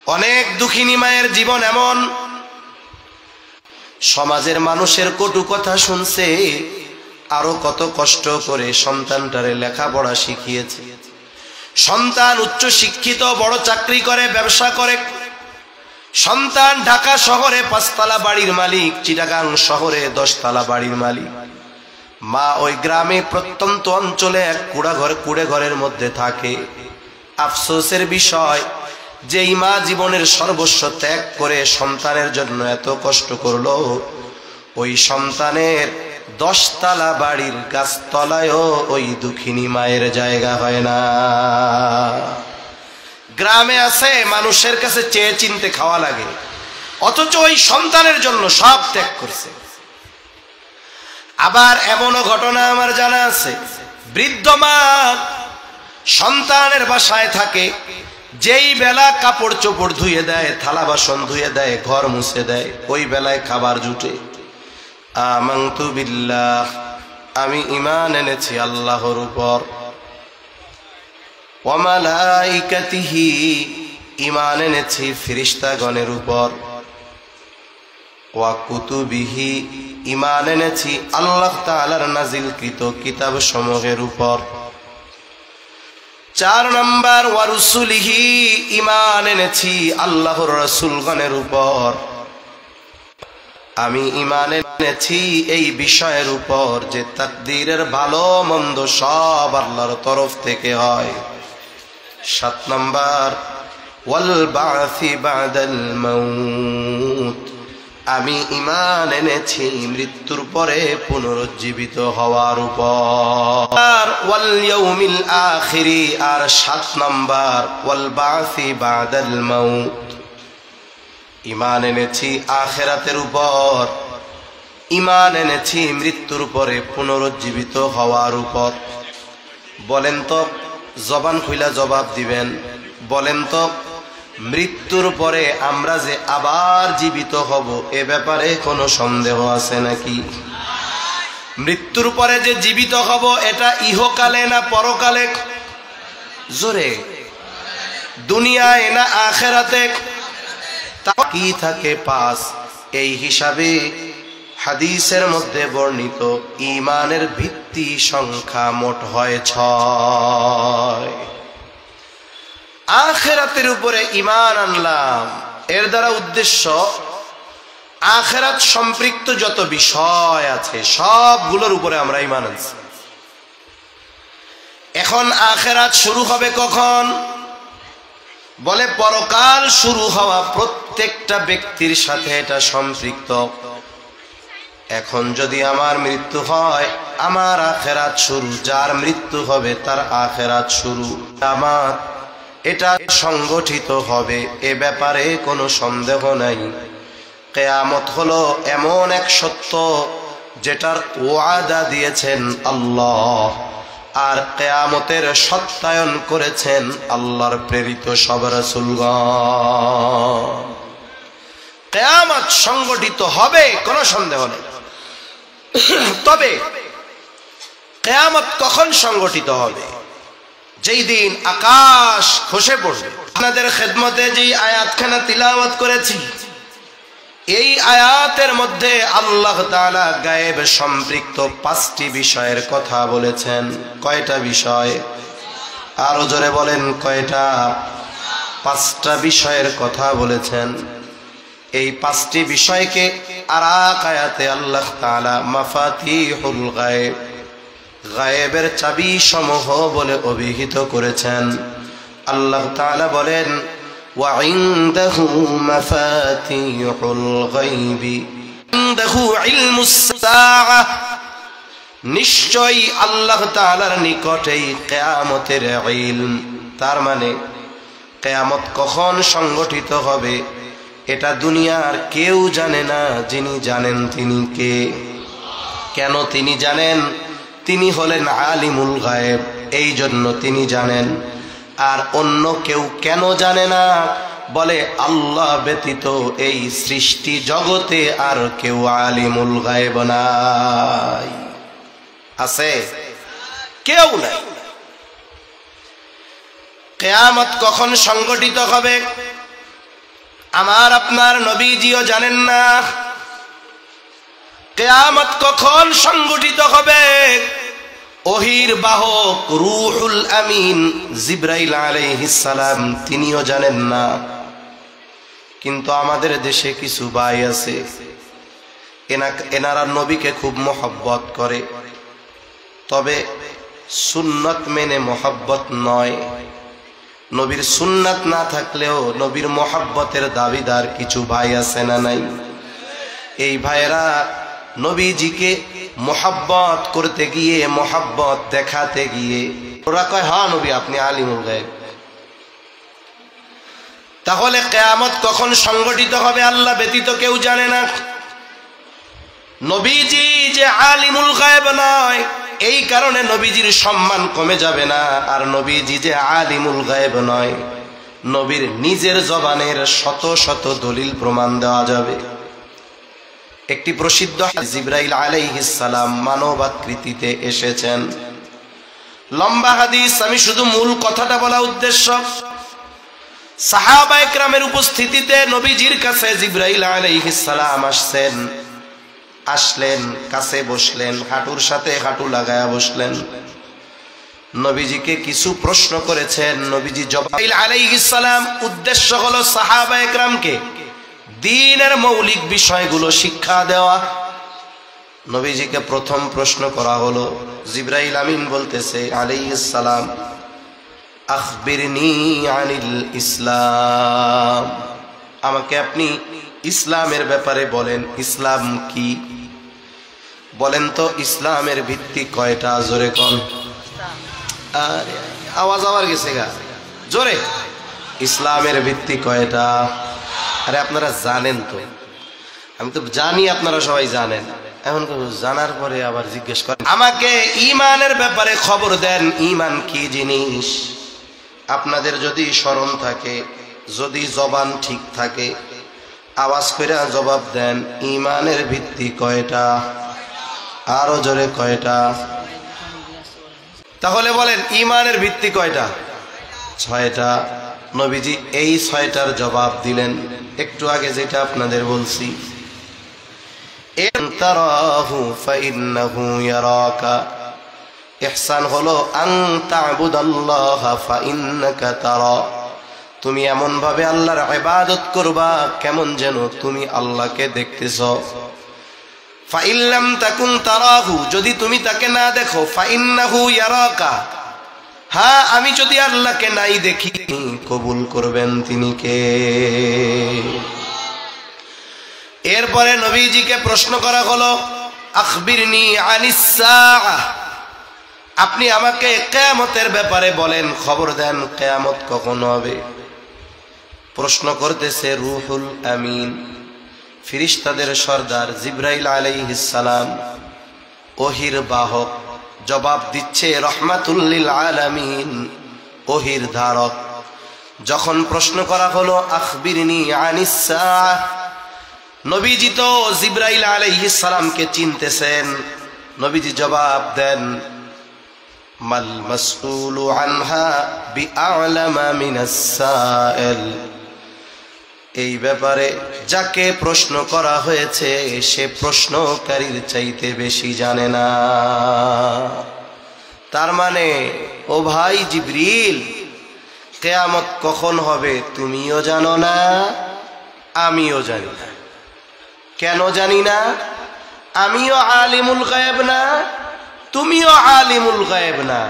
অনেক দুঃখিনী মায়ের জীবন এমন, সমাজের মানুষের কটু কথা শুনছে, আরো কত কষ্ট করে সন্তানটারে লেখাপড়া শিখিয়েছে। সন্তান উচ্চ শিক্ষিত, বড় চাকরি করে, ব্যবসা করে। সন্তান ঢাকা শহরে 5 তলা বাড়ির মালিক, চিটাগাং শহরে 10 তলা বাড়ির মালিক। মা ওই গ্রামে প্রত্যন্ত অঞ্চলে এক কুড়ে ঘরের মধ্যে থাকে। আফসোসের বিষয়, যেই মা জীবনের সর্বস্ব ত্যাগ করে সন্তানের জন্য এত কষ্ট করলো, ওই সন্তানের 10 তলা বাড়ির গাছতলায়ও ওই দুঃখিনী মায়ের জায়গা হয় না। গ্রামে আছে, মানুষের কাছে চেয়ে চিনতে খাওয়া লাগে, অথচ ওই সন্তানের জন্য সব ত্যাগ করছে। আবার এমনও ঘটনা আমার জানা আছে, বৃদ্ধ মা সন্তানের বাসায় থাকে, যেই বেলা কাপড় চোপড় ধুয়ে দেয়, থালা বাসন ধুয়ে দেয়, ঘর মুছে দেয়, ওই বেলায় খাবার জুটে। আমানতু বিল্লাহ, আমি ঈমান এনেছি আল্লাহর উপর, ওয়া মালাইকাতিহি, ঈমান এনেছি ফেরেশতাগণের উপর, ওয়া কুতুবিহি, ঈমান এনেছি আল্লাহ তাআলার নাজিলকৃত কিতাব সমূহের উপর। 4 নাম্বার, ওয়া রুসুলিহি, ঈমান এনেছি আল্লাহর রাসূলগণের উপর। আমি ঈমান এনেছি এই বিষয়ের উপর যে তাকদীরের ভালো মন্দ সব আল্লাহর তরফ থেকে হয়। 7 নাম্বার, ওয়াল বা'সি বা'দাল মাউত, আমি ঈমান এনেছি মৃত্যুর পরে পুনরুজ্জীবিত হওয়ার উপর। ওয়াল ইয়াউমিল আখিরি, আর 7 নাম্বার, ওয়াল বা'সি বা'দাল মাউত, ঈমান এনেছি আখিরাতের উপর, ঈমান এনেছি মৃত্যুর পরে পুনরুজ্জীবিত হওয়ার উপর। বলেন তো, জবান খুইলা জবাব দিবেন, বলেন তো, মৃত্যুর পরে আমরা যে আবার জীবিত হব, এ ব্যাপারে কোনো সন্দেহ আছে নাকি? মৃত্যুর পরে যে জীবিত হব, এটা ইহকালে না পরকালে? জোরে, দুনিয়ায় না আখিরাতে? কি থাকে 5, এই হিসাবে হাদিসের মধ্যে বর্ণিত ঈমানের ভিত্তি সংখ্যা মোট হয় 6। আখিরাতের উপরে ঈমান আনলাম, এর দ্বারা উদ্দেশ্য আখিরাত সম্পৃক্ত যত বিষয় আছে সবগুলোর উপরে আমরা ঈমান আনছি। এখন আখিরাত শুরু হবে কখন? বলে পরকাল শুরু হওয়া প্রত্যেকটা ব্যক্তির সাথে এটা সম্পৃক্ত। এখন যদি আমার মৃত্যু হয়, আমার আখিরাত শুরু, যার মৃত্যু হবে তার আখিরাত শুরু। আমার এটা সংগঠিত হবে, এ ব্যাপারে কোনো সন্দেহ নাই। কিয়ামত হলো এমন এক সত্য যেটার ওয়াদা দিয়েছেন আল্লাহ, আর কিয়ামতের সত্যায়ন করেছেন আল্লাহর প্রেরিত সব রাসূলগণ। কিয়ামত সংগঠিত হবে, কোনো সন্দেহ নেই। তবে কিয়ামত কখন সংগঠিত হবে? যেই দিন আকাশ খসে পড়বে। আপনাদের খেদমতে যেই আয়াতখানা তিলাওয়াত করেছি, এই আয়াতের মধ্যে আল্লাহ তাআলা গায়েব সম্পৃক্ত 5টি বিষয়ের কথা বলেছেন। কয়টা বিষয়? আরো জোরে বলেন, কয়টা? 5টা বিষয়ের কথা বলেছেন। এই 5টি বিষয়কে আর এক আয়াতে আল্লাহ তাআলা মাফাতিহুল গায়েব, গায়েবের চাবি সমূহ বলে অভিহিত করেছেন। আল্লাহ তাআলা বলেন, ওয়া ইনদাহু মাফাতিহুল গায়বি ইনদাহু ইলমুস সাআহ, নিশ্চয়ই আল্লাহ তাআলার নিকটেই কিয়ামতের ইলম। তার মানে কিয়ামত কখন সংগঠিত হবে এটা দুনিয়ার কেউ জানে না। যিনি জানেন তিনি কে? কেন তিনি জানেন? তিনি হলেন আলিমুল গায়েব, এই জন্য তিনি জানেন। আর অন্য কেউ কেন জানে না? বলে আল্লাহ ব্যতীত এই সৃষ্টি জগতে আর কেউ আলিমুল গায়েব নাই। আছে? কেউ নাই। কিয়ামত কখন সংগঠিত হবে? আমার আপনার নবীজিও জানেন না কিয়ামত কখন সংগঠিত হবে। ওহীর বাহক রূহুল আমিন জিবরাইল আলাইহিস সালাম তিনিও জানেন না। কিন্তু আমাদের দেশে কিছু ভাই আছে, এনারা নবীকে খুব মহব্বত করে, তবে সুন্নত মেনে মহব্বত নয়। নবীর সুন্নাত না থাকলেও নবীর মহব্বতের দাবিদার কিছু ভাই আছে না নাই? এই ভাইরা নবীজিকে মহব্বত করতে গিয়ে, মহব্বত দেখাতে গিয়ে ওরা কয় হ্যাঁ নবী আপনি আলিমুল গায়ব। তাহলে কিয়ামত কখন সংগঠিত হবে আল্লাহ ব্যতীত কেউ জানে না। নবীজি যে আলিমুল গায়ব নয়, এই কারণে নবীজির সম্মান কমে যাবে না। আর নবীজি যে আলিমুল গায়ব নয়, নবীর নিজের জবানের শত শত দলিল প্রমাণ দেওয়া যাবে। একটি প্রসিদ্ধ জিবরাইল আলাইহিস সালাম মানব আকৃতিতে এসেছেন। লম্বা হাদিস, আমি শুধু মূল কথাটা বলা উদ্দেশ্য। সাহাবায়ে কেরামের উপস্থিতিতে নবীজির কাছে জিবরাইল আলাইহিস সালাম আসলেন, কাছে বসলেন, হাঁটুর সাথে হাঁটু লাগায়া বসলেন। নবীজিকে কিছু প্রশ্ন করেছেন, নবীজি জবাব আলাইহিস সালাম উদ্দেশ্য হলো সাহাবায়ে কেরামকে দ্বীনের মৌলিক বিষয়গুলো শিক্ষা দেওয়া। নবীজিকে প্রথম প্রশ্ন করা হলো, জিবরাইল আমিন বলতেছে আলাইহিস সালাম, আখবিরনি আনিল ইসলাম, আমাকে আপনি ইসলামের ব্যাপারে বলেন, ইসলাম কি? বলেন তো ইসলামের ভিত্তি কয়টা? জোরে কোন? আরে আওয়াজ আবার গেছে গা, জোরে। ইসলামের ভিত্তি কয়টা? আরে আপনারা জানেন তো, আমি তো জানি আপনারা সবাই জানেন, এখন জানার পরে আবার জিজ্ঞেস করেন। আমাকে ঈমানের ব্যাপারে খবর দেন, ঈমান কি জিনিস? আপনাদের যদি স্মরণ থাকে, যদি জবান ঠিক থাকে, আওয়াজ করে জবাব দেন, ঈমানের ভিত্তি কয়টা? আরো জোরে কয়টা? তাহলে বলেন ঈমানের ভিত্তি কয়টা? 6টা। নবীজি এই 6টার জবাব দিলেন একটু আগে যেটা আপনাদের বলছি। তারাহু ফাইন্নাহু ইয়ারাকা, ইহসান হলো আন তা'বুদাল্লাহা ফাইন্নাকা তারা, তুমি এমন ভাবে আল্লাহর ইবাদত করবা কেমন যেন তুমি আল্লাহকে দেখতেছো। ফাইল্লাম তাকুন তারাহু, যদি তুমি তাকে না দেখো, ফাইন্নাহু ইয়ারাকা, হ্যাঁ আমি যদি আল্লাহকে নাই দেখি কবুল করবেন তিনি কে? এরপরে নবীজিকে প্রশ্ন করা হলো, আখবিরনি আনিস সাআহ, আপনি আমাকে কিয়ামতের ব্যাপারে বলেন, খবর দেন কিয়ামত কখন হবে। প্রশ্ন করতেছে রূহুল আমিন, ফেরেশতাদের সর্দার জিবরাইল আলাইহিস সালাম, ওহীর বাহক। জবাব দিচ্ছে রহমাতুল লিল আলামিন, ওহীর ধারক। যখন প্রশ্ন করা হলো আখবিরনি আনিস সাআহ, নবীজি তো জিবরাইল আলাইহিস সালামকে চিনতেছেন। নবীজি জবাব দেন, মাল মাসউলু আনহা বিআলামা মিনাস সাইল, এই ব্যাপারে যাকে প্রশ্ন করা হয়েছে সে প্রশ্নকারীর চাইতে বেশি জানে না। তার মানে ও ভাই জিবরিল, কিয়ামত কখন হবে তুমিও জানো না, আমিও জানি না। কেন জানি না? আমিও আলিমুল গায়েব না, তুমিও আলিমুল গায়েব না।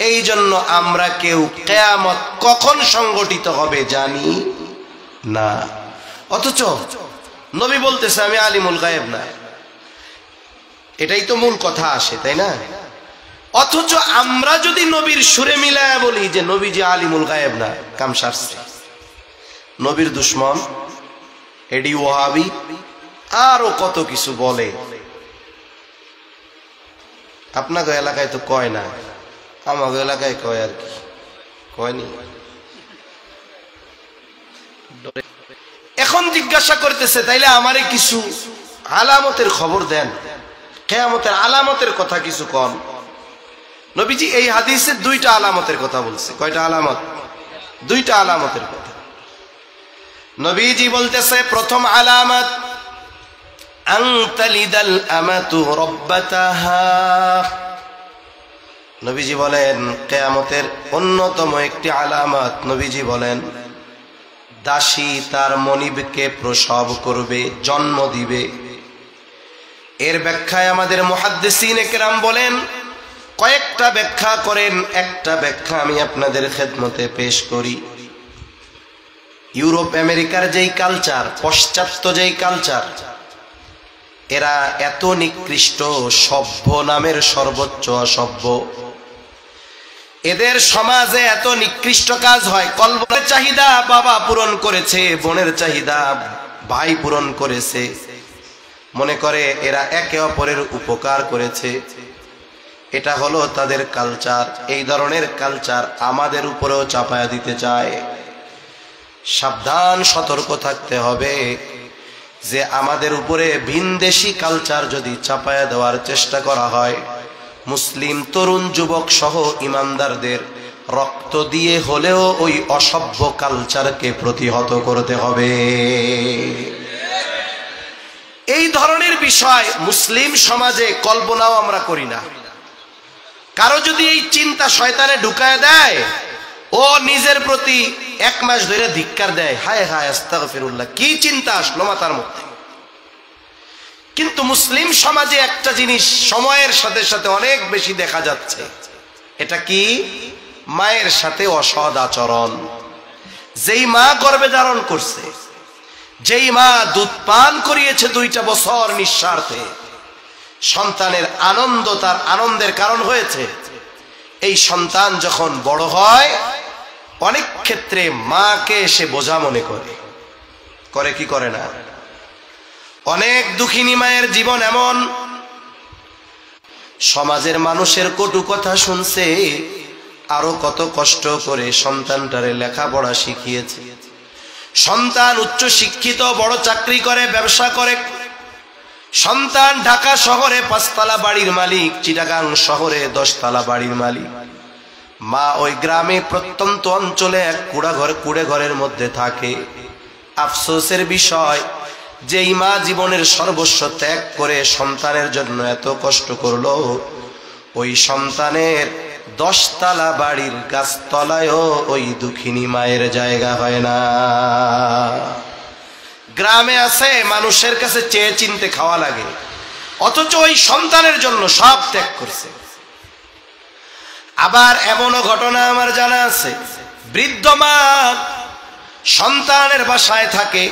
এই জন্য আমরা কেউ কিয়ামত কখন সংগঠিত হবে জানি না। অথচ নবী বলতেছে আমি আলিমুল গায়েব না, এটাই তো মূল কথা আসে, তাই না? অথচ আমরা যদি নবীর সুরে মিলায়া বলি যে নবী যে আলিমুল গায়েব না, কাম সারছে। নবীর দুশ্মন, এডি ওয়াহাবি, আরো কত কিছু বলে। আপনাকে এলাকায় তো কয় না, আমাকে এলাকায় কয় আর কি, কয়নি। এখন জিজ্ঞাসা করতেছে তাইলে আমারে কিছু আলামতের খবর দেন, কিয়ামতের আলামতের কথা কিছু কন। নবীজি এই হাদিসে 2টা আলামতের কথা বলছে। কয়টা আলামত? 2টা আলামতের কথা। নবীজি বলতেছে প্রথম আলামত আনতালিদাল আমাতু রাব্বাতাহা। নবীজি বলেন কিয়ামতের অন্যতম একটি আলামত, নবীজি বলেন দাসী তার মনিবকে প্রসব করবে, জন্ম দিবে। এর ব্যাখ্যায় আমাদের মুহাদ্দিসিনে কেরাম বলেন, কয়েকটা ব্যাখ্যা করেন, একটা ব্যাখ্যা আমি আপনাদের খেদমতে পেশ করি। ইউরোপ আমেরিকার যেই কালচার, পশ্চাত্য যেই কালচার, এরা এত নিকৃষ্ট, সভ্য নামের সর্বোচ্চ অসভ্য। এদের সমাজে এত নিকৃষ্ট কাজ হয়। কলবের চাহিদা বাবা পূরণ করেছে, বোনের চাহিদা ভাই পূরণ করেছে, মনে করে এরা একে অপরের উপকার করেছে। এটা হলো তাদের কালচার। এই ধরনের কালচার আমাদের উপরেও চাপায়া দিতে চায়। সাবধান, সতর্ক থাকতে হবে যে আমাদের উপরে ভিনদেশি কালচার যদি চাপায়া দেওয়ার চেষ্টা করা হয়, মুসলিম তরুণ যুবক সহ ইমানদারদের রক্ত দিয়ে হলেও ওই অসভ্য কালচারকে প্রতিহত করতে হবে। এই ধরনের বিষয় মুসলিম সমাজে কল্পনাও আমরা করি না। কারো যদি এই চিন্তা শয়তানে ঢুকায় দেয়, ও নিজের প্রতি এক মাস ধরে ধিক্কার দেয়, হায় হায় আস্তাগফিরুল্লাহ, কি চিন্তা আসলো মাথার মধ্যে। কিন্তু মুসলিম সমাজে একটা জিনিস সময়ের সাথে সাথে অনেক বেশি দেখা যাচ্ছে, এটা কি? মায়ের সাথে অসৎ আচরণ। যেই মা গর্ভে ধারণ করছে, যেই মা দুধ পান করিয়েছে 2টা বছর নিঃস্বার্থে, সন্তানের আনন্দ তার আনন্দের কারণ হয়েছে। এই সন্তান যখন বড় হয়, অনেক ক্ষেত্রে মাকে সে বোঝা মনে করে কি করে না? অনেক দুঃখিনী মায়ের জীবন এমন, সমাজের মানুষের কটু কথা শুনছে, আরো কত কষ্ট করে সন্তানটারে লেখাপড়া শিখিয়েছে। সন্তান উচ্চ শিক্ষিত, বড় চাকরি করে, ব্যবসা করে। সন্তান ঢাকা শহরে 5 তলা বাড়ির মালিক, চিটাগাং শহরে 10 তলা বাড়ির মালিক। মা ওই গ্রামে প্রত্যন্ত অঞ্চলে এক কুড়ে ঘরের মধ্যে থাকে। আফসোসের বিষয়, যেই মা জীবনের সর্বস্ব ত্যাগ করে সন্তানের জন্য এত কষ্ট করলো, ওই সন্তানের 10 তলা বাড়ির গাছতলায়ও ওই দুঃখিনী মায়ের জায়গা হয় না। গ্রামে আছে, মানুষের কাছে চেয়ে চিনতে খাওয়া লাগে, অথচ ওই সন্তানের জন্য সব ত্যাগ করছে। আবার এমনও ঘটনা আমার জানা আছে, বৃদ্ধ মা সন্তানের বাসায় থাকে,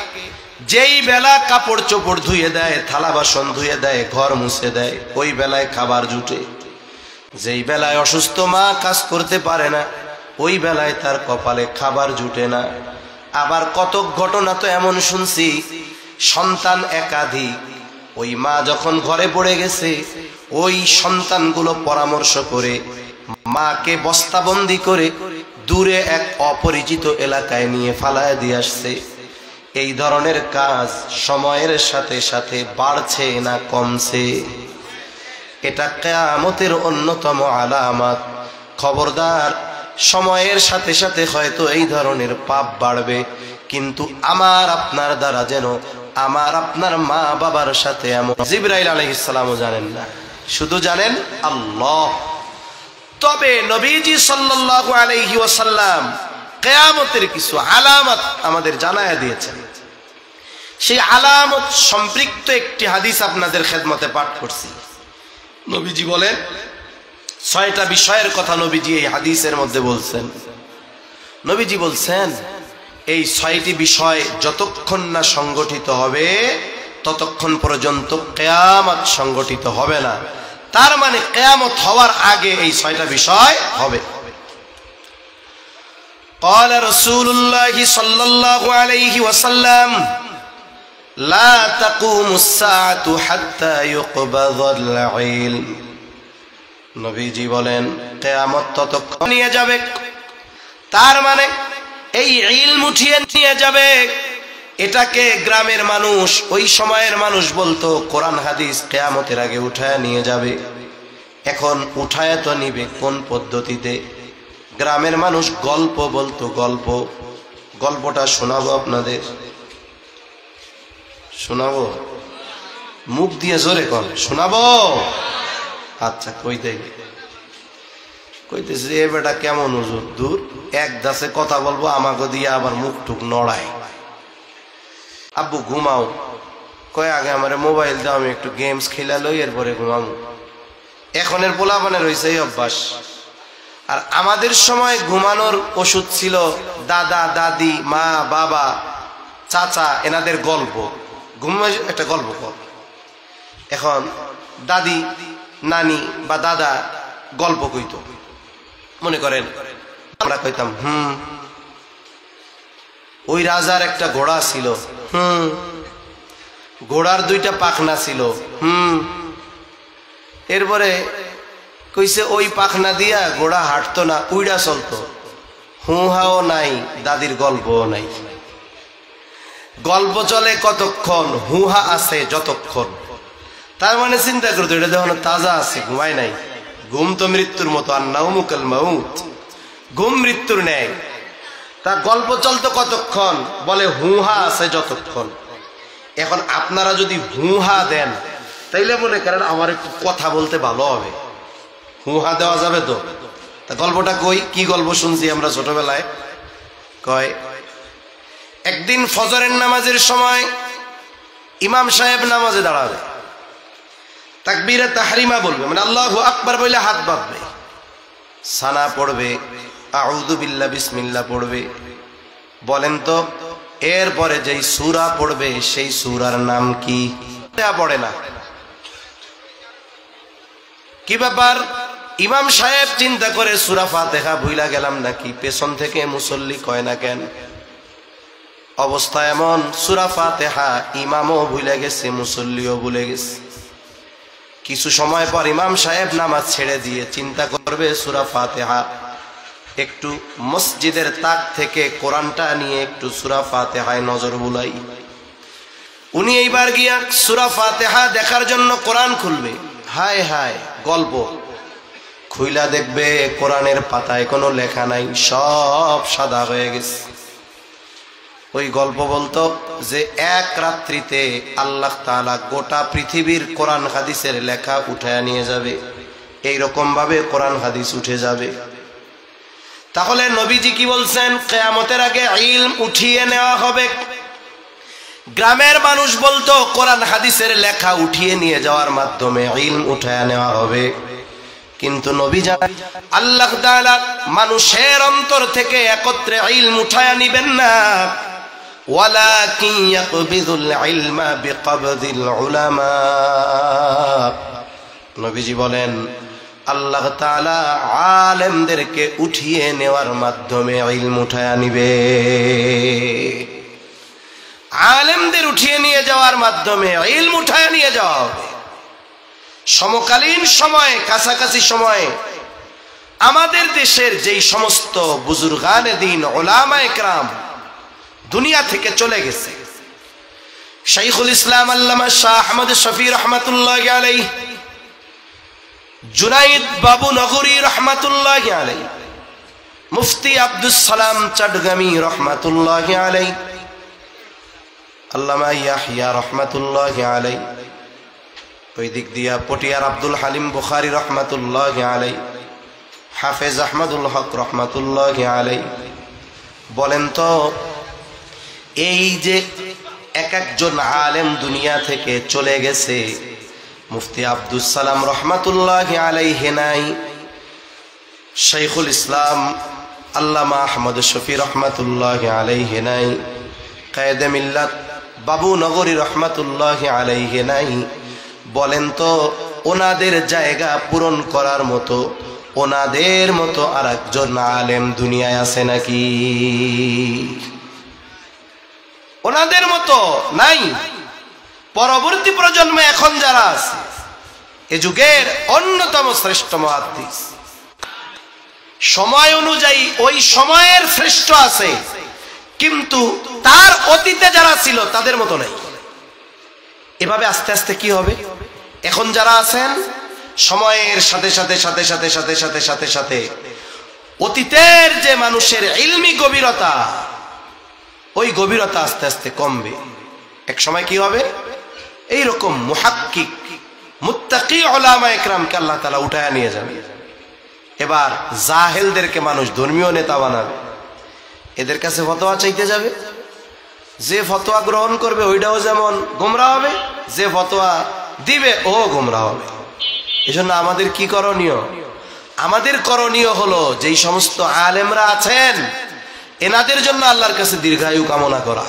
যেই বেলা কাপড় চোপড় ধুয়ে দেয়, থালা বাসন ধুয়ে দেয়, ঘর মুছে দেয়, ওই বেলায় খাবার জুটে। যেই বেলায় অসুস্থ মা কাজ করতে পারে না, ওই বেলায় তার কপালে খাবার জুটে না। আবার কত ঘটনা তো এমন শুনছি, সন্তান একাধিক, ওই মা যখন ঘরে পড়ে গেছে, ওই সন্তানগুলো পরামর্শ করে মাকে বস্তাবন্দি করে দূরে এক অপরিচিত এলাকায় নিয়ে ফালায় দিয়ে আসছে। এই ধরনের কাজ সময়ের সাথে সাথে বাড়ছে না কমছে? এটা কিয়ামতের অন্যতম আলামত। খবরদার, সময়ের সাথে সাথে হয়তো এই ধরনের পাপ বাড়বে, কিন্তু আমার আপনার দ্বারা যেন আমার আপনার মা বাবার সাথে এমন। জিবরাইল আলাইহিস সালামও জানেন না, শুধু জানেন আল্লাহ। তবে নবীজি সাল্লাল্লাহু আলাইহি ওয়াসাল্লাম কিয়ামতের কিছু আলামত আমাদের জানায়া দিয়েছেন। সেই আলামত সম্পৃক্ত একটি হাদিস আপনাদের খেদমতে পাঠ করছি। নবীজি বলেন, 6টা বিষয়ের কথা নবীজি এই হাদিসের মধ্যে বলছেন। নবীজি বলছেন, এই 6টি বিষয় যতক্ষণ না সংগঠিত হবে ততক্ষণ পর্যন্ত কিয়ামত সংগঠিত হবে না। তার মানে কিয়ামত হওয়ার আগে এই 6টা বিষয় হবে। قال رسول الله صلى الله عليه وسلم لا تقوم الساعة حتى يقبض العلم। নবীজি বলেন, কিয়ামত ততক্ষণ নিয়ে যাবে, তার মানে এই ইলম উঠিয়ে নিয়ে যাবে। এটাকে গ্রামের মানুষ, ওই সময়ের মানুষ বলতো কোরআন হাদিস কিয়ামতের আগে উঠায় নিয়ে যাবে। এখন উঠায় তো নিবে কোন পদ্ধতিতে? গ্রামের মানুষ গল্প বলতো, গল্পটা শোনাবো আপনাদের। শোনাবো? মুখ দিয়ে জোরে কর, শোনাবো? আচ্ছা কই দেখি। কইতেছে এ বেটা কেমন হুজুর, দূর এক দাসে কথা বলবো আমাকে দিয়ে আবার মুখ টুক নড়ায়। আব্বু ঘুমাও। কয় আগে আমার মোবাইল দাও, আমি একটু গেমস খেলা লই, এরপরে ঘুমাবো। এখনের পোলাপানের হইছে এই অভ্যাস। আর আমাদের সময় ঘুমানোর ওষুধ ছিল দাদা দাদি, মা বাবা, চাচা, এনাদের গল্প। ঘুমাই একটা গল্প কর। এখন দাদি, নানি বা দাদা গল্প কইতো। মনে করেন আমরা কইতাম ওই রাজার একটা ঘোড়া ছিল, ঘোড়ার দুইটা পাখনা ছিল, এরপরে কইছে ওই পাখনা দিয়া ঘোড়া হাঁটতো না, উইড়া চলতো। হুহাও নাই, দাদির গল্পও নাই। গল্প চলে কতক্ষণ, হুহা আছে যতক্ষণ। তার মানে চিন্তা করতো এটা যখন তাজা আছে, ঘুমায় নাই। ঘুম তো মৃত্যুর মতো, আর নাউমু কাল মাউত, ঘুম মৃত্যুর ন্যায়। তা গল্প চলতো কতক্ষণ, বলে হুহা আছে যতক্ষণ। এখন আপনারা যদি হুহা দেন তাইলে মনে করেন আমার একটু কথা বলতে ভালো হবে, হুহা দেওয়া যাবে তো। তা গল্পটা কই, কি গল্প শুনছি আমরা ছোটবেলায়। কয় একদিন ফজরের নামাজের সময় ইমাম সাহেব নামাজে দাঁড়াবে, তাকবীরে তাহরিমা বলবে, মানে আল্লাহু আকবার বলে হাত বাঁধবে, সানা পড়বে, আউযু বিল্লাহ বিসমিল্লাহ পড়বে। বলেন তো এরপরে যেই সূরা পড়বে সেই সূরার নাম কি? পড়ে না। কি ব্যাপার? ইমাম সাহেব চিন্তা করে সূরা ফাতিহা ভুইলা গেলাম নাকি, পেছন থেকে মুসল্লি কয় না কেন। অবস্থা এমন, সূরা ফাতিহা ইমামও ভুলে গেছে, মুসল্লিও ভুলে গেছে। কিছু সময় পর ইমাম সাহেব নামাজ ছেড়ে দিয়ে চিন্তা করবে সূরা ফাতিহা, একটু মসজিদের তাক থেকে কোরআনটা নিয়ে একটু সূরা ফাতিহায় নজর বুলাই। উনি এইবার গিয়া সূরা ফাতিহা দেখার জন্য কোরআন খুলবে। হায় হায়, গল্প খুইলা দেখবে কোরআনের পাতায় কোনো লেখা নাই, সব সাদা হয়ে গেছে। ওই গল্প বলতো যে এক রাত্রিতে আল্লাহ তাআলা গোটা পৃথিবীর কোরআন হাদিসের লেখা উঠায় নিয়ে যাবে, এইরকম ভাবে কোরআন হাদিস উঠে যাবে। তাহলে নবীজি কি বলছেন? কিয়ামতের আগে ইলম উঠিয়ে নেওয়া হবে। গ্রামের মানুষ বলতো কোরআন হাদিসের লেখা উঠিয়ে নিয়ে যাওয়ার মাধ্যমে ইলম উঠায় নেওয়া হবে, কিন্তু নবী জানেন আল্লাহ তাআলা মানুষের অন্তর থেকে একত্রে ইলম উঠায় নিবেন না। ওয়ালাকিন ইয়াকবিযুল ইলমা বিকবদিল উলামা। নবীজি বলেন আল্লাহ তাআলা আলেমদেরকে উঠিয়ে নেওয়ার মাধ্যমে ইলম উঠায় নিবে। আলেমদের উঠিয়ে নিয়ে যাওয়ার মাধ্যমে ইলম উঠায় নিয়ে যাওয়া হবে। সমকালীন সময়ে, কাছাকাছি সময়ে আমাদের দেশের যেই সমস্ত বুজুর্গানে দ্বীন, উলামায়ে কেরাম দুনিয়া থেকে চলে গেছে, শাইখুল ইসলাম আল্লামা শাহ আহমদ শফি রহমাতুল্লাহি আলাইহি, জুনাইদ বাবু নগরী রহমাতুল্লাহি আলাইহি, মুফতি আব্দুস সালাম চটগামি রহমাতুল্লাহি আলাইহি, আল্লামা ইয়াহইয়া রহমাতুল্লাহি আলাইহি, ওই দিক দিয়া পটিয়ার আব্দুল হালিম বুখারী রহমাতুল্লাহি আলাইহি, হাফেজ আহমদুল হক রহমাতুল্লাহি আলাইহি। বলেন তো এই যে এক একজন আলেম দুনিয়া থেকে চলে গেছে, মুফতি আব্দুস সালাম রহমাতুল্লাহি আলাইহি নাই, শাইখুল ইসলাম আল্লামা আহমদ শফি রহমাতুল্লাহি আলাইহি নাই, কায়েদে মিল্লাত বাবু নগরী রহমাতুল্লাহি আলাইহি নাই। বলেন তো ওনাদের জায়গা পূরণ করার মতো, ওনাদের মতো আর একজন আলেম দুনিয়ায় আছে নাকি? ওনাদের মতো নাই। পরবর্তী প্রজন্মে এখন যারা আছে, এ যুগের অন্যতম শ্রেষ্ঠ মুহাদ্দিস, সময় অনুযায়ী ওই সময়ের শ্রেষ্ঠ আছে, কিন্তু তার অতীতে যারা ছিল তাদের মতো নাই। এভাবে আস্তে আস্তে কি হবে? এখন যারা আছেন সময়ের সাথে সাথে সাথে সাথে সাথে সাথে সাথে সাথে অতীতের যে মানুষের ইলমি গভীরতা, ওই গভীরতা আস্তে আস্তে কমবে। এক সময় কি হবে, এইরকম মুহাক্কিক মুত্তাকি উলামা ইকরামকে আল্লাহ তাআলা উঠায় নিয়ে যাবে। এবার জাহেলদেরকে মানুষ ধর্মীয় নেতা বানাবে, এদের কাছে ফতোয়া চাইতে যাবে। যে ফতোয়া গ্রহণ করবে ওইটাও যেমন গোমরাহ হবে, যে ফতোয়া দিবে ও গোমরাহ হবে। এজন্য আমাদের কি করণীয়? আমাদের করণীয় হলো যেই সমস্ত আলেমরা আছেন এনাদের জন্য আল্লাহর কাছে দীর্ঘায়ু কামনা করা।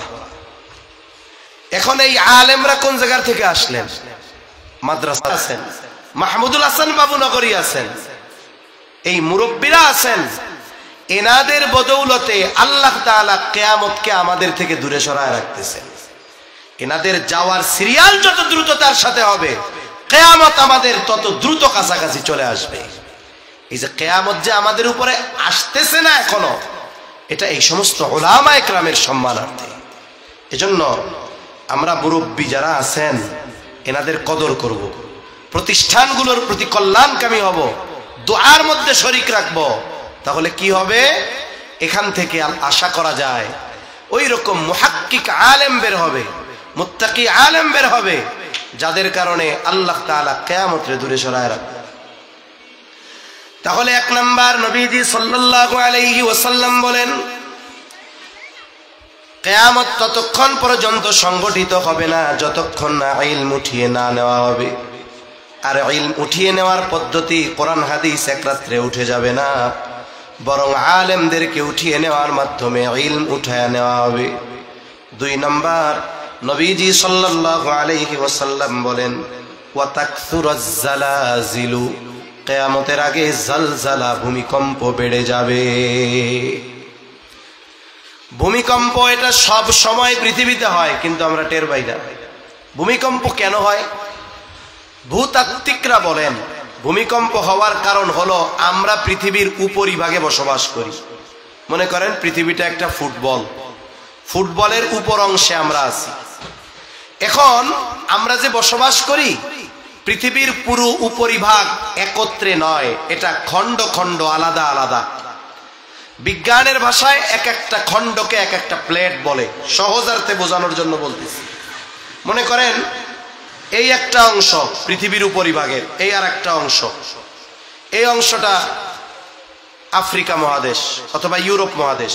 এখন এই আলেমরা কোন জায়গা থেকে আসলেন? মাদ্রাসা আছেন, মাহমুদুল হাসান বাবু নগরী আছেন, এই মুরব্বীরা আছেন, এনাদের বদৌলতে আল্লাহ তাআলা কিয়ামতকে আমাদের থেকে দূরে সরায় রাখতেছেন। এনাদের যাওয়ার সিরিয়াল যত দ্রুততার সাথে হবে কিয়ামত আমাদের তত দ্রুত কাছাকাছি চলে আসবে। এই যে কিয়ামত যে আমাদের উপরে আসতেছে না এখনো, এটা এই সমস্ত উলামা ইকরামের সম্মানার্থে। এজন্য আমরা মুরব্বী যারা আছেন এনাদের কদর করব, প্রতিষ্ঠানগুলোর প্রতি কল্যাণকামী হব, দোয়ার মধ্যে শরীক রাখব। তাহলে কি হবে? এখান থেকে আশা করা যায় ওই রকম মুহাক্কিক আলেম বের হবে, মুত্তাকি আলেম বের হবে, যাদের কারণে আল্লাহ তাআলা কিয়ামতের দূরে সরায় রাখবে। তাহলে এক নাম্বার, নবীজি সাল্লাল্লাহু আলাইহি ওয়াসাল্লাম বলেন কিয়ামত ততক্ষণ পর্যন্ত সংগঠিত হবে না যতক্ষণ না ইলম উঠিয়ে না নেওয়া হবে। আর ইলম উঠিয়ে নেওয়ার পদ্ধতি কোরআন হাদিস এক রাত্রে উঠে যাবে না, বরং আলেমদেরকে উঠিয়ে নেওয়ার মাধ্যমে ইলম উঠায় নেওয়া হবে। দুই নাম্বার, নবীজি সাল্লাল্লাহু আলাইহি ওয়াসাল্লাম বলেন ওয়া তাকসুরাজ জালাজিলু, কিয়ামতের আগে জালজালা ভূমিকম্প বেড়ে যাবে। ভূমিকম্প এটা সব সময় পৃথিবীতে হয়, কিন্তু আমরা টের পাই না। ভূমিকম্প কেন হয়? ভূতাত্ত্বিকরা বলেন ভূমিকম্প হওয়ার কারণ হলো আমরা পৃথিবীর উপরিভাগে বসবাস করি। মনে করেন পৃথিবীটা একটা ফুটবল, ফুটবলের উপর অংশে আমরা আছি। এখন আমরা যে বসবাস করি পৃথিবীর পুরো উপরিভাগ একত্রে নয়, এটা খণ্ড খণ্ড আলাদা আলাদা। বিজ্ঞানের ভাষায় এক একটা খণ্ডকে এক একটা প্লেট বলে, সহজার্থে বোঝানোর জন্য বলতেছি। মনে করেন এই একটা অংশ পৃথিবীর উপরিভাগের, এই আর একটা অংশ, এই অংশটা আফ্রিকা মহাদেশ অথবা ইউরোপ মহাদেশ,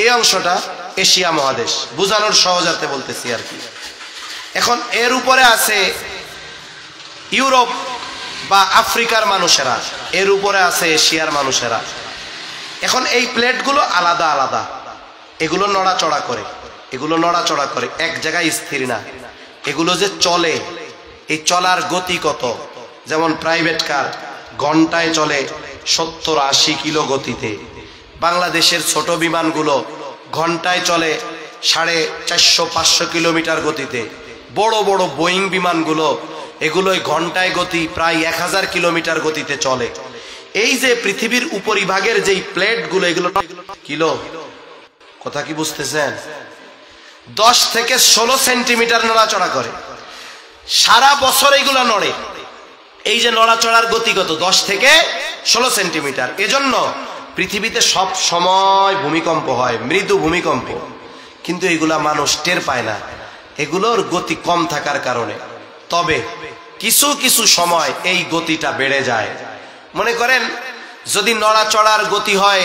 এই অংশটা এশিয়া মহাদেশ, বোঝানোর সহজার্থে বলতেছি আর কি। এখন এর উপরে আছে ইউরোপ বা আফ্রিকার মানুষেরা, এর উপরে আছে এশিয়ার মানুষেরা। এখন এই প্লেটগুলো আলাদা আলাদা, এগুলো নড়াচড়া করে, এগুলো নড়াচড়া করে, এক জায়গায় স্থির না। এগুলো যে চলে, এই চলার গতি কত? যেমন প্রাইভেট কার ঘন্টায় চলে 70-80 কিলো গতিতে, বাংলাদেশের ছোট বিমানগুলো ঘন্টায় চলে 450-500 কিলোমিটার গতিতে, বড় বড় বোয়িং বিমানগুলো এগুলোই ঘন্টায় গতি প্রায় 1000 কিলোমিটার গতিতে চলে। এই যে পৃথিবীর উপরিভাগের যেই প্লেটগুলো, এগুলো কিলো, কথা কি বুঝতেছেন? 10 থেকে 16 সেন্টিমিটার নড়াচড়া করে, সারা বছর এগুলো নড়ে। এই যে নড়াচড়ার গতি কত? 10 থেকে 16 সেন্টিমিটার। এজন্য পৃথিবীতে সব সময় ভূমিকম্প হয়, মৃদু ভূমিকম্প, কিন্তু এগুলা মানুষ টের পায় না, এগুলোর গতি কম থাকার কারণে। তবে কিছু কিছু সময় এই গতিটা বেড়ে যায়। মনে করেন যদি নড়াচড়ার গতি হয়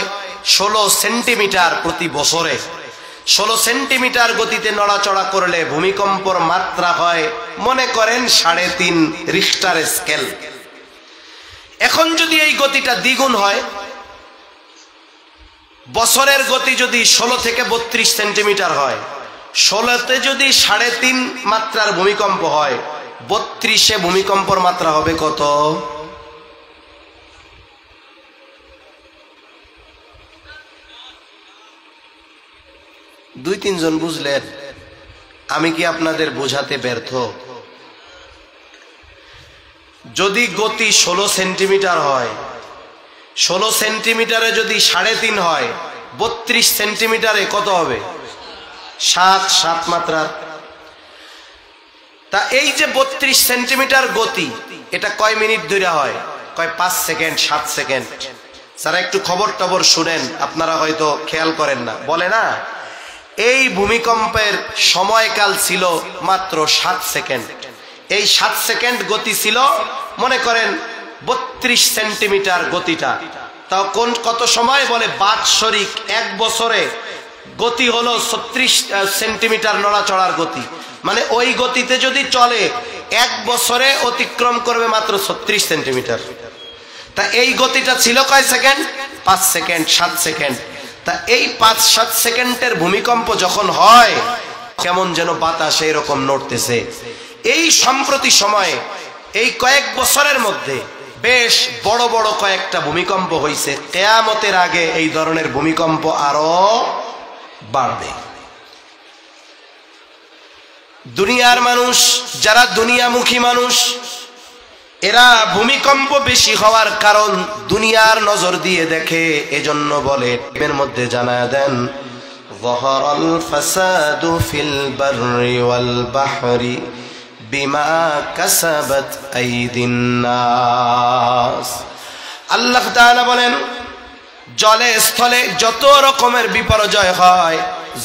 16 সেন্টিমিটার প্রতি বছরে, 16 সেন্টিমিটার গতিতে নড়াচড়া করলে ভূমিকম্পর মাত্রা হয় মনে করেন 3.5 রিখটার স্কেল। এখন যদি এই গতিটা দ্বিগুণ হয়, বছরের গতি যদি 16 থেকে 32 সেন্টিমিটার হয়, 16তে যদি 3.5 মাত্রার ভূমিকম্প হয়, 32-এ ভূমিকম্পর মাত্রা হবে কত? দুই তিনজন বুঝলেন, আমি কি আপনাদের বোঝাতে ব্যর্থ? যদি গতি 16 সেন্টিমিটার হয়, 16 সেন্টিমিটারে যদি 3.5 হয়, 32 সেন্টিমিটারে কত হবে? 7 মাত্রার। তা এই যে 32 সেন্টিমিটার গতি, এটা কয় মিনিট ধরে হয়? কয় 5 সেকেন্ড 7 সেকেন্ড। যারা একটু খবর টবর শুনেন আপনারা হয়তো খেয়াল করেন না, বলে না এই ভূমিকম্পের সময়কাল ছিল মাত্র 7 সেকেন্ড। এই 7 সেকেন্ড গতি ছিল, মনে করেন 32 সেন্টিমিটার গতিটা। তাও কত সময় বলে বাৎসরিক 1 বছরে গতি হলো 36 সেন্টিমিটার নড়াচড়ার গতি। মানে ওই গতিতে যদি চলে 1 বছরে অতিক্রম করবে মাত্র 36 সেন্টিমিটার। তা এই গতিটা ছিল কয় সেকেন্ড? 5 second, 7 second. তা এই 5-7 সেকেন্ডের ভূমিকম্প যখন হয়, কেমন যেন বাতাস এরকম নড়তেছে। এই সম্প্রতি সময়ে এই কয়েক বছরের মধ্যে বেশ বড় বড় কয়েকটা ভূমিকম্প হয়েছে। কিয়ামতের আগে এই ধরনের ভূমিকম্প আরো বাড়বে। দুনিয়ার মানুষ, যারা দুনিয়ামুখী মানুষ, এরা ভূমিকম্প বেশি হওয়ার কারণ দুনিয়ার নজর দিয়ে দেখে। এজন্য বলে এর মধ্যে জানায়া দেন, যাহারাল ফাসাদু ফিল বাররি ওয়াল বাহরি বিমা কাসাবাত আইদিন নাস। আল্লাহ তাআলা বলেন, জলে স্থলে যত রকমের বিপর্যয় হয়,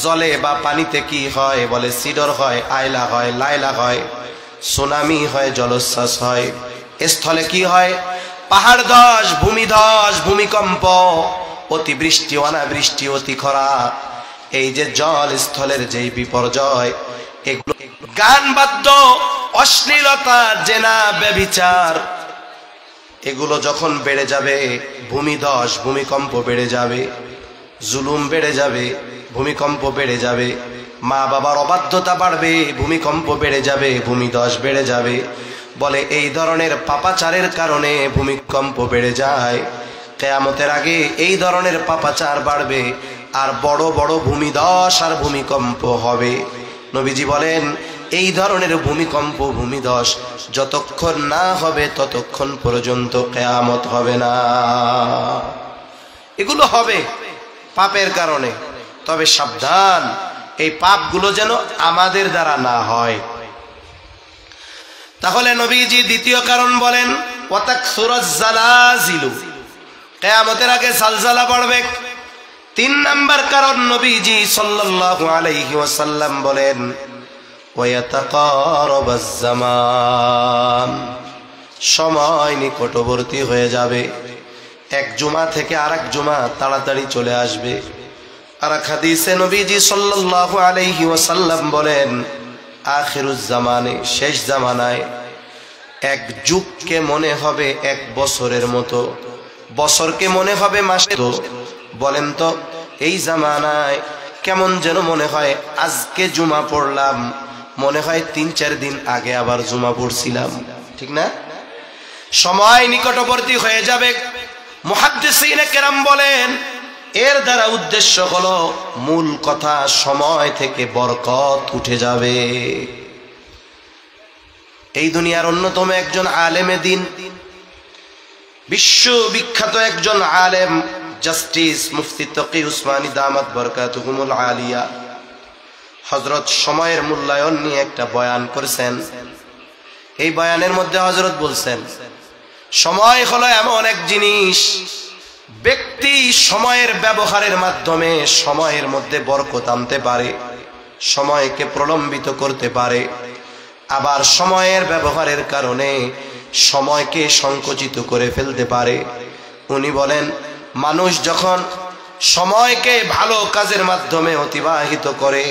জলে বা পানিতে কি হয়? বলে সিডর হয়, আয়লা হয়, লায়লা হয়, সুনামি হয়, জলোচ্ছ্বাস হয়। স্থলে কি হয়? পাহাড় ধস, ভূমিধস, ভূমিকম্প, অতিবৃষ্টি, অনাবৃষ্টি, অতি খরা। এই যে জল স্থলের যেই বিপর্যয়, এগুলো গান বাদ্য, অশ্লীলতা, জেনা, ব্যভিচার, এগুলো যখন বেড়ে যাবে, ভূমিধস, ভূমিকম্প বেড়ে যাবে, জুলুম বেড়ে যাবে, ভূমিকম্প বেড়ে যাবে, মা বাবার অবাধ্যতা বাড়বে, ভূমিকম্প বেড়ে যাবে, ভূমিধস বেড়ে যাবে। বলে এই ধরনের পাপাচারের কারণে ভূমিকম্প বেড়ে যায়। কিয়ামতের আগে এই ধরনের পাপাচার বাড়বে, আর বড় বড় ভূমিধস আর ভূমিকম্প হবে। নবীজি বলেন, এই ধরনের ভূমিকম্প, ভূমিধস যতক্ষণ না হবে ততক্ষণ পর্যন্ত কিয়ামত হবে না। এগুলো হবে পাপের কারণে। তবে সাবধান, এই পাপগুলো যেন আমাদের দ্বারা না হয়। তাহলে নবীজি দ্বিতীয় কারণ বলেন, ওয়াতাকসুরাজ জালাজিলু, কিয়ামতের আগে জালজালা বাড়বে। 3 নাম্বার কারণ নবীজি সাল্লাল্লাহু আলাইহি ওয়াসাল্লাম বলেন, ওয়ায়াতাকারাবাজ জামান, সময় নিকটবর্তী হয়ে যাবে। এক জুমা থেকে আরেক জুমা তাড়াতাড়ি চলে আসবে। আর এক হাদিসে নবীজি সাল্লাল্লাহু আলাইহি ওয়াসাল্লাম বলেন, আখিরুজ জামানে, শেষ জামানায় এক যুগকে মনে হবে 1 বছরের মতো, বছরকে মনে হবে মাসে। বলেন তো এই জামানায় কেমন যেন মনে হয় আজকে জুমা পড়লাম, মনে হয় 3-4 দিন আগে আবার জুমা পড়ছিলাম, ঠিক না? সময় নিকটবর্তী হয়ে যাবে। মুহাদ্দিসিনে কেরাম বলেন, এর দ্বারা উদ্দেশ্য হলো, মূল কথা, সময় থেকে বরকত উঠে যাবে। এই দুনিয়ার অন্যতম একজন আলেমে দিন, বিশ্ববিখ্যাত একজন আলেম, জাস্টিস মুফতি তকি উসমানী দামাত বরকাতুহুমুল আলিয়া, হযরত সময়ের মূল্যায়ন নিয়ে একটা বয়ান করেছেন। এই বয়ানের মধ্যে হযরত বলছেন, সময় হলো এমন এক জিনিস, ব্যক্তি সময়ের ব্যবহারের মাধ্যমে সময়ের মধ্যে বরকত আনতে পারে, সময়কে প্রলম্বিত করতে পারে। আবার সময়ের ব্যবহারের কারণে সময়কে সংকুচিত করে ফেলতে পারে। উনি বলেন, মানুষ যখন সময়কে ভালো কাজের মাধ্যমে অতিবাহিত করে,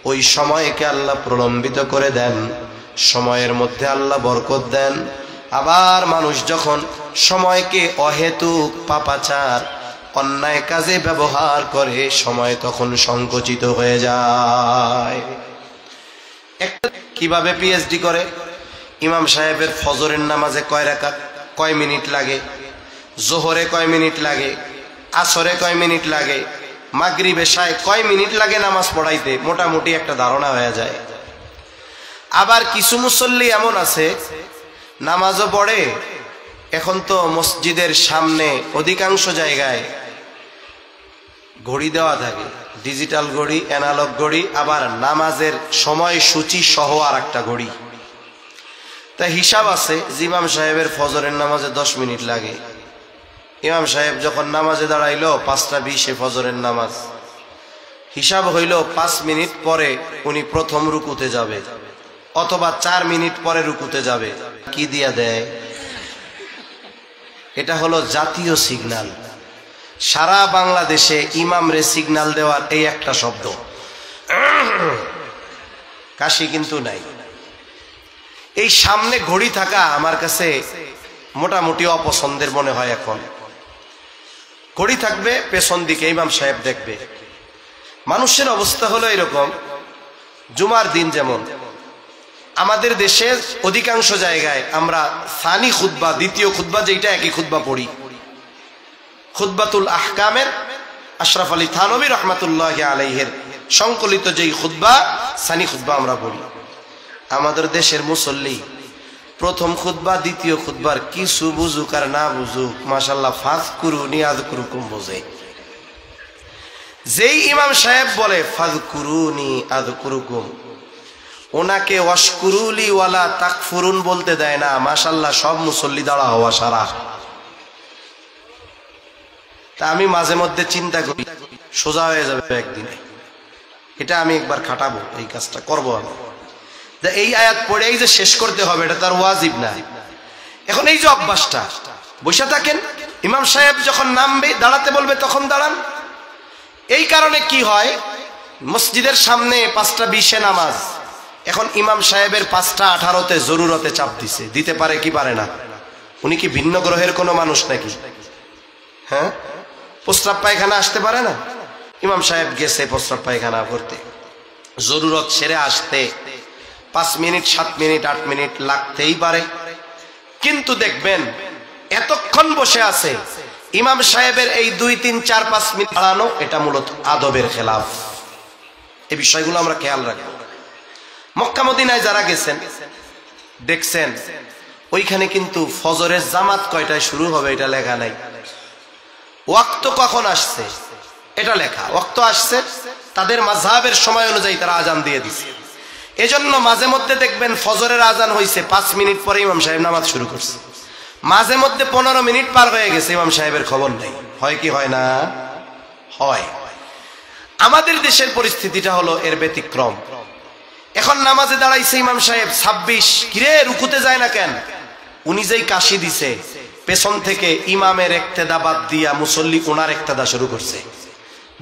ওই সময়কে আল্লাহ প্রলম্বিত করে দেন, সময়ের মধ্যে আল্লাহ বরকত দেন। আবার মানুষ যখন সময়কে অহেতুক পাপাচার, অন্যায় কাজে ব্যবহার করে, সময় তখন সংকুচিত হয়ে যায়। কিভাবে পিএইচডি করে? ইমাম সাহেবের ফজরের নামাজে কয় রাকাত, কয় মিনিট লাগে, জোহরে কয় মিনিট লাগে, আসরে কয় মিনিট লাগে, মাগরিব এশায় কয় মিনিট লাগে নামাজ পড়াইতে, মোটামুটি একটা ধারণা হয়ে যায়। আবার কিছু মুসল্লি এমন আছে, নামাজও পড়ে, এখন তো মসজিদের সামনে অধিকাংশ জায়গায় ঘড়ি দেওয়া থাকে, ডিজিটাল ঘড়ি, অ্যানালগ ঘড়ি, আবার নামাজের সময়সূচি সহ আর একটা ঘড়ি। তা হিসাব আছে, ইমাম সাহেবের ফজরের নামাজে 10 মিনিট লাগে। ইমাম সাহেব যখন নামাজে দাঁড়াইলো 5টা 20-এ ফজরের নামাজ, হিসাব হইল 5 মিনিট পরে উনি প্রথম রুকুতে যাবে অথবা 4 মিনিট পরে রুকুতে যাবে। কি দিয়া দেয়? এটা হলো জাতীয় সিগন্যাল। সারা বাংলাদেশে ইমামরে সিগন্যাল দেওয়ার এই একটা শব্দ, কাশি কিন্তু নাই। এই সামনে ঘড়ি থাকা আমার কাছে মোটামুটি অপছন্দের মনে হয়। এখন ঘড়ি থাকবে পেছন দিকে, ইমাম সাহেব দেখবে। মানুষের অবস্থা হলো এরকম, জুমার দিন যেমন আমাদের দেশের অধিকাংশ জায়গায় আমরা সানি খুতবা, দ্বিতীয় খুতবা যেটা একই খুতবা পড়ি, খুতবাতুল আহকামের আশরাফ আলী থানভী রহমাতুল্লাহি আলাইহির সংকলিত যেই খুতবা, সানি খুতবা আমরা পড়ি। আমাদের দেশের মুসল্লি প্রথম খুতবা দ্বিতীয় খুতবার কিছু বুঝুক আর না বুঝুক, মাশাআল্লাহ ফাযকুরুনি আযকুরুকুম বোঝে। যেই ইমাম সাহেব বলে ফাযকুরুনি আযকুরুকুম, ওনাকে ওয়াশকুরুলি ওয়ালা তাকফুরুন বলতে দেয় না। মাশাআল্লাহ সব মুসল্লি দাঁড়া হওয়া সারা। তা আমি মাঝে মধ্যে চিন্তা করি সোজা হয়ে যাবে একদিনে। এটা আমি একবার খাটাবো, এই কাজটা করবো আমি। এই আয়াত পড়েই যে শেষ করতে হবে এটা তার ওয়াজিব না। এখন এই যে অভ্যাসটা, বসে থাকেন, ইমাম সাহেব যখন নামবে দাঁড়াতে বলবে তখন দাঁড়ান। এই কারণে কি হয়, মসজিদের সামনে 5:20 নামাজ, এখন ইমাম সাহেবের 5:18 জরুরতে চাপ দিছে, দিতে পারে কি পারে না? উনি কি ভিন্ন গ্রহের কোনো মানুষ নাকি? হ্যাঁ, প্রস্রাব পায়খানা আসতে পারে না? ইমাম সাহেব গেছে প্রস্রাব পায়খানা করতে, জরুরত সেরে আসতে 5 মিনিট 7 মিনিট 8 মিনিট লাগতেই পারে। কিন্তু দেখবেন এতক্ষণ বসে আছে, ইমাম সাহেবের এই 2 3 4 5 মিনিট দাঁড়ানো, এটা মূলত আদবের খেলাফ। এই বিষয়গুলো আমরা খেয়াল রাখবো। মক্কা মদিনায় যারা গেছেন দেখছেন, ওইখানে কিন্তু ফজরের জামাত কয়টায় শুরু হবে এটা লেখা নাই, ওয়াক্ত কখন আসছে এটা লেখা। ওয়াক্ত আসছে, তাদের মাযহাবের সময় অনুযায়ী তারা আজান দিয়ে দিছে। এজন্য মাঝে মধ্যে দেখবেন ফজরের আজান হইছে 5 মিনিট পরে ইমাম সাহেব নামাজ শুরু করছে, মাঝে মধ্যে 15 মিনিট পার হয়ে গেছে, ইমাম সাহেবের খবর নেই। হয় কি হয় না? হয়। আমাদের দেশের পরিস্থিতিটা হলো এর ব্যতিক্রম। এখন নামাজে দাঁড়াইছে ইমাম সাহেব 26, কিরে রুকুতে যায় না কেন? উনি যেই কাশি দিছে, পেছন থেকে ইমামের ইক্তেদা বাদ দিয়া মুসল্লি ওনার ইক্তেদা শুরু করছে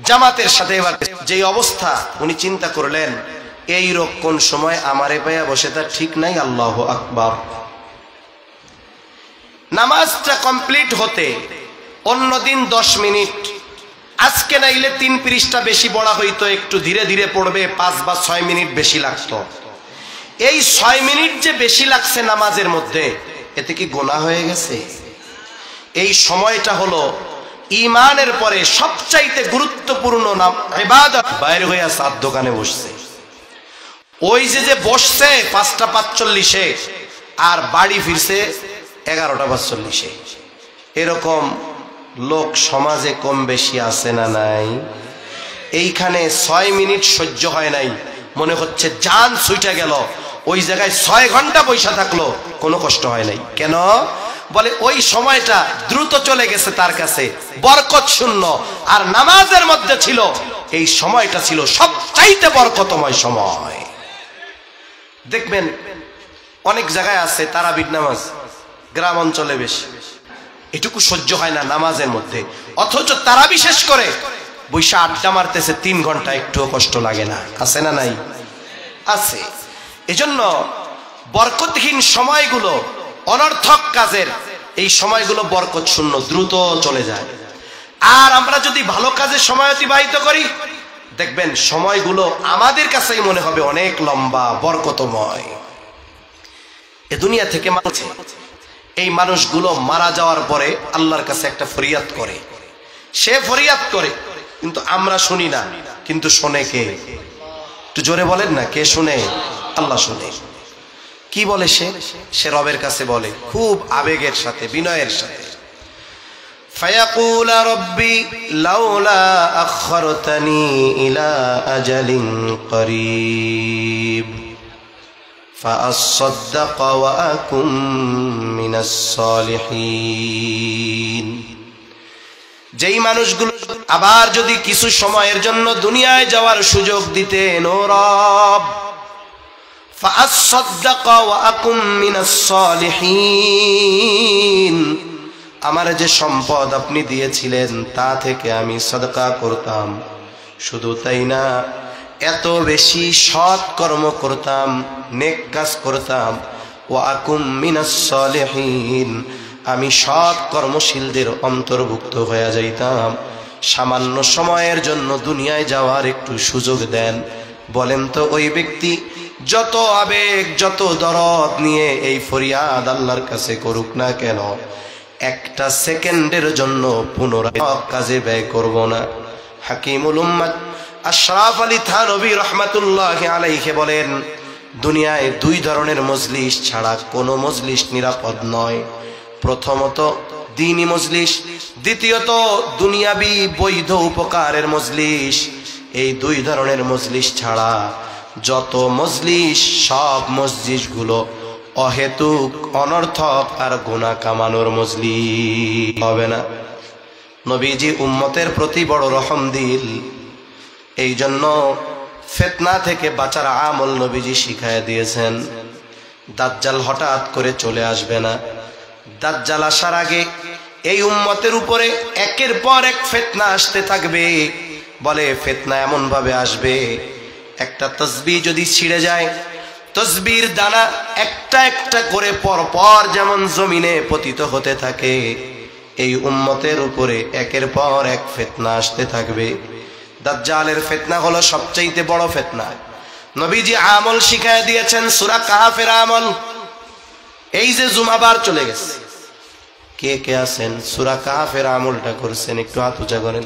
জামাতের সাথে। এবার যেই অবস্থা, উনি চিন্তা করলেন এই রোগ কোন সময় আমারে পায়া বসে তা ঠিক নাই। আল্লাহু আকবার। নামাজটা কমপ্লিট হতে অন্যদিন 10 মিনিট, আজকে নাইলে 3 পৃষ্ঠা বেশি পড়া হইতো, একটু ধীরে ধীরে পড়বে, 5 বা 6 মিনিট বেশি লাগতো। এই 6 মিনিট যে বেশি লাগছে নামাজের মধ্যে, এতে কি গুনাহ হয়ে গেছে? এই সময়টা হলো ঈমানের পরে সবচাইতে গুরুত্বপূর্ণ নাম ইবাদত। বাইরে হইয়া সাত দোকানে বসছে, ওই যে বসছে 5:45-এ আর বাড়ি ফিরছে 11:45-এ। এরকম লোক সমাজে কম বেশি আছে না নাই? এইখানে 6 মিনিট সহ্য হয় নাই, মনে হচ্ছে জান ছুটে গেল। ওই জায়গায় 6 ঘন্টা বৈশা থাকলো, কোনো কষ্ট হয় নাই। কেন? বলে ওই সময়টা দ্রুত চলে গেছে তার কাছে, বরকত শূন্য। আর নামাজের মধ্যে ছিল, এই সময়টা ছিল সবচাইতে বরকতময় সময়। দেখবেন অনেক জায়গায় আছে তারাবির নামাজ, গ্রাম অঞ্চলে বেশি, এটুকু সহ্য হয় না নামাজের মধ্যে, অথচ তারাবি শেষ করে বৈশা আড্ডা মারতেছে 3 ঘন্টা, একটুও কষ্ট লাগে না। আছে না নাই? আছে। এজন্য বরকতহীন সময়গুলো, অনর্থক কাজের এই সময়গুলো বরকত শূন্য, দ্রুত চলে যায়। আর আমরা যদি ভালো কাজে সময় অতিবাহিত করি, দেখবেন সময়গুলো আমাদের কাছেই মনে হবে অনেক লম্বা, বরকতময়। এ দুনিয়া থেকে মানুষ, এই মানুষগুলো মারা যাওয়ার পরে আল্লাহর কাছে একটা ফরিয়াদ করে। সে ফরিয়াদ করে কিন্তু আমরা শুনি না, কিন্তু শোনে কে? একটু জোরে বলেন না, কে শুনে? আল্লাহ শুনে। কি বলে সে? সে রবের কাছে বলে খুব আবেগের সাথে, বিনয়ের সাথে, ফায়াকুল রব্বি লাউলা আখরতানি ইলা আজালিন করিব ফাআসাদদাক ওয়া আকুম মিনাস সালিহিন। যেই মানুষগুলো আবার যদি কিছু সময়ের জন্য দুনিয়ায় যাওয়ার সুযোগ দিতেন, ও রব فأصدق وأكن من الصالحين, আমার যে সম্পদ আপনি দিয়েছিলেন তা থেকে আমি সাদকা করতাম, শুধু তাই না এত বেশি সৎ কর্ম করতাম, নেক কাজ করতাম, ওয়াকুম মিনাস সালিহিন, আমি সৎ কর্মশীলদের অন্তর্ভুক্ত হয়ে যাইতাম। সামান্য সময়ের জন্য দুনিয়ায় যাওয়ার একটু সুযোগ দেন। বলেন তো ওই ব্যক্তি যত আবেগ যত দরদ নিয়ে এই ফরিয়াদ আল্লাহর কাছে করুক না কেন, একটা সেকেন্ডের জন্য পুনরায় কাজে ব্যয় করব না। হাকিমুল উম্মাত আশরাফ আলী থানভী রহমাতুল্লাহি আলাইহি বলেন, দুনিয়ায় দুই ধরনের মজলিস ছাড়া কোনো মজলিস নিরাপদ নয়। প্রথমত দ্বীনি মজলিস, দ্বিতীয়ত দুনিয়াবি বৈধ উপকারের মজলিস। এই দুই ধরনের মজলিস ছাড়া যত মজলিস, সব মজলিসগুলো অহেতুক, অনর্থক আর গুনাহ কামানোর মজলিস হবে না। নবীজি উম্মতের প্রতি বড় রহম দিল, এই জন্য ফিতনা থেকে বাঁচার আমল নবীজি শিখায় দিয়েছেন। দাজ্জাল হঠাৎ করে চলে আসবে না। দাজ্জাল আসার আগে এই উম্মতের উপরে একের পর এক ফিতনা আসতে থাকবে। বলে ফিতনা এমন ভাবে আসবে, একটা তসবিহ যদি ছিঁড়ে যায়, তসবির দানা একটা একটা করে পরপর যেমন জমিনে পতিত হতে থাকে, এই উম্মতের উপরে একের পর এক ফিতনা আসতে থাকবে। দাজ্জালের ফিতনা হলো সবচেয়ে বড় ফিতনা। নবীজি আমল শিখায় দিয়েছেন, সূরা কাহফের আমল। এই যে জুমাবার চলে গেছে, কে কে আছেন সূরা কাহফের আমলটা করছেন? একটু হাত উঁচা করেন।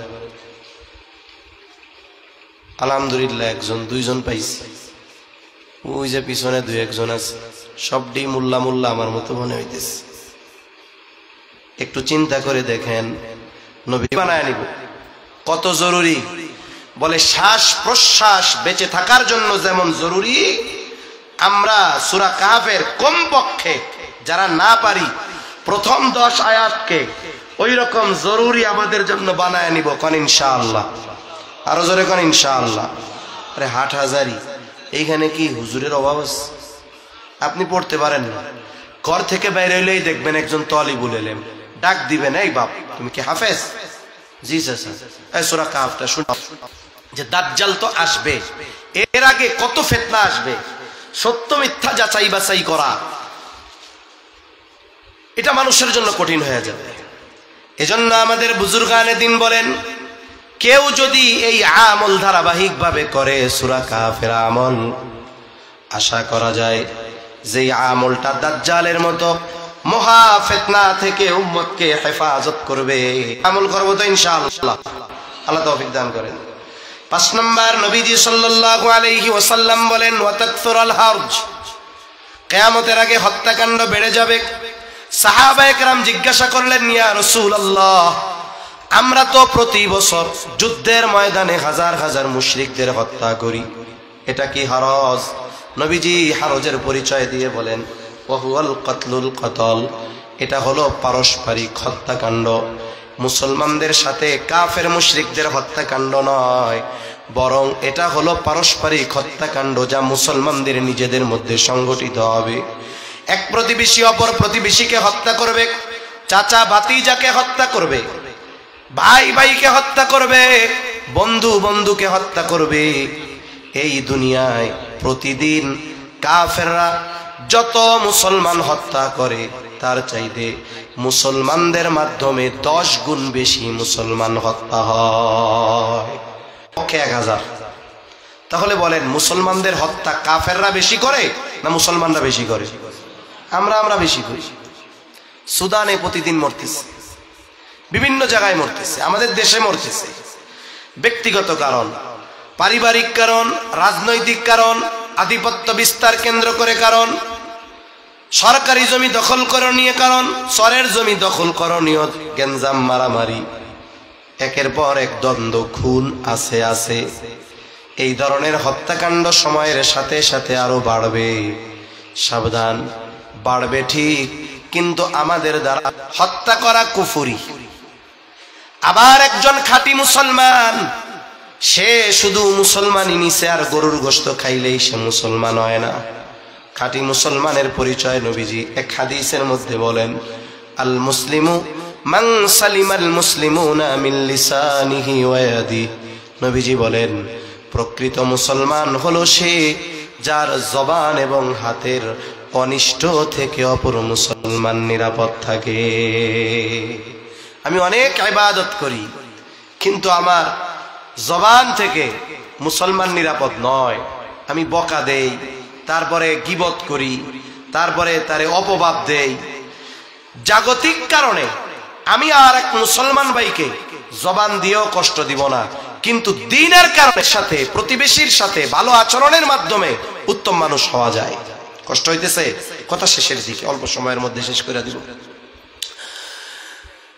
আলহামদুলিল্লাহ, একজন দুইজন পাইছি। ওই যে পিছনে দুই একজন আছে, সবটি মোল্লা মোল্লা আমার মতো মনে হইতেছে। একটু চিন্তা করে দেখেন, নবী বানায় নিব কত জরুরি। বলে শ্বাস প্রশ্বাস বেঁচে থাকার জন্য যেমন জরুরি, আমরা সূরা কাহফের কমপক্ষে যারা না পারি প্রথম 10 আয়াতকে ওই রকম জরুরি আমাদের জন্য বানায় নিব। কোন ইনশাআল্লাহ, আরো জোরে কোন ইনশাআল্লাহ। আরে হাটহাজারি, এইখানে কি হুজুরের অভাব আছে? আপনি পড়তে পারেন না, ঘর থেকে বাইরে হইলেই দেখবেন একজন তালিবুল ইলম ডাক দিবেন, এই বাপ তুমি কি হাফেজ? জি স্যার। এই সূরা কাহফটা শুনো। যে দাজ্জাল তো আসবে, এর আগে কত ফিতনা আসবে, সত্য মিথ্যা যাচাই বাছাই করা এটা মানুষের জন্য কঠিন হয়ে যাবে। এজন্য আমাদের বুজুর্গানে দিন বলেন, কেউ যদি এই আমল ধারাবাহিক ভাবে করে, সূরা কাহফের আমল, আশা করা যায় যে আমলটা দাজ্জালের মতো মহা ফিতনা থেকে উম্মতকে হেফাজত করবে। আমল করব তো ইনশাআল্লাহ, আল্লাহ তৌফিক দান করেন। 5 নম্বর, নবীজি সাল্লাল্লাহু আলাইহি ওয়াসাল্লাম বলেন, ওয়া তাকসুরাল হারজ, কিয়ামতের আগে হত্যাকাণ্ড বেড়ে যাবে। সাহাবায়ে কেরাম জিজ্ঞাসা করলেন, ইয়া রাসূলুল্লাহ, আমরা তো প্রতি বছর যুদ্ধের ময়দানে হাজার হাজার মুশরিকদের হত্যা করি, এটা কি হারজ? নবীজি হারজের পরিচয় দিয়ে বলেন, ওয়াহুয়াল কতলুল কতল, এটা হলো পারস্পরিক হত্যাকাণ্ড। মুসলমানদের সাথে কাফের মুশরিকদের হত্যাকাণ্ড নয়, বরং এটা হলো পারস্পরিক হত্যাকাণ্ড যা মুসলমানদের নিজেদের মধ্যে সংগঠিত হবে। এক প্রতিবেশী অপর প্রতিবেশীকে হত্যা করবে, চাচা ভাতিজাকে হত্যা করবে, ভাই ভাইকে হত্যা করবে, বন্ধু বন্ধুকে হত্যা করবে। এই দুনিয়ায় প্রতিদিন কাফেররা যত মুসলমান হত্যা করে তার চাইতে মুসলমানদের মাধ্যমে 10 গুণ বেশি মুসলমান হত্যা হয়, 1000। তাহলে বলেন, মুসলমানদের হত্যা কাফেররা বেশি করে না মুসলমানরা বেশি করে? আমরা বেশি করি। সুদানে প্রতিদিন মরতেছে, বিভিন্ন জায়গায় মরতেছে, আমাদের দেশে মরতেছে। ব্যক্তিগত কারণ, পারিবারিক কারণ, রাজনৈতিক কারণ, আধিপত্য বিস্তার কেন্দ্র করে কারণ, সরকারি জমি দখল করণীয় কারণ, চরের জমি দখল করণীয়, গেঞ্জাম মারামারি, একের পর এক দ্বন্দ্ব, খুন আছে। এই ধরনের হত্যাকাণ্ড সময়ের সাথে সাথে আরো বাড়বে। সাবধান, বাড়বে ঠিক, কিন্তু আমাদের দ্বারা হত্যা করা কুফরি, আবার একজন খাঁটি মুসলমান, সে শুধু মুসলমানই নিছে আর গরুর গোশত খাইলেই সে মুসলমান হয় না। খাঁটি মুসলমানের পরিচয় নবীজি এক হাদিসের মধ্যে বলেন, আল মুসলিমু মান সালিমাল মুসলিমুনা মিন লিসানিহি ওয়া ইয়াদিহি। নবীজি বলেন, প্রকৃত মুসলমান হলো সে যার জবান এবং হাতের অনিষ্ট থেকে অপর মুসলমান নিরাপদ থাকে। আমি অনেক ইবাদত করি, কিন্তু আমার জবান থেকে মুসলমান নিরাপদ নয়। আমি বকা দেই, তারপরে গীবত করি, তারপরে তারে অপবাদ দেই। জাগতিক কারণে আমি আর এক মুসলমান ভাইকে জবান দিয়েও কষ্ট দিব না, কিন্তু দ্বীনের কারণে সাথে প্রতিবেশীর সাথে ভালো আচরণের মাধ্যমে উত্তম মানুষ হওয়া যায়। কষ্ট হইতেছে, কথা শেষের দিকে, অল্প সময়ের মধ্যে শেষ করে দিব।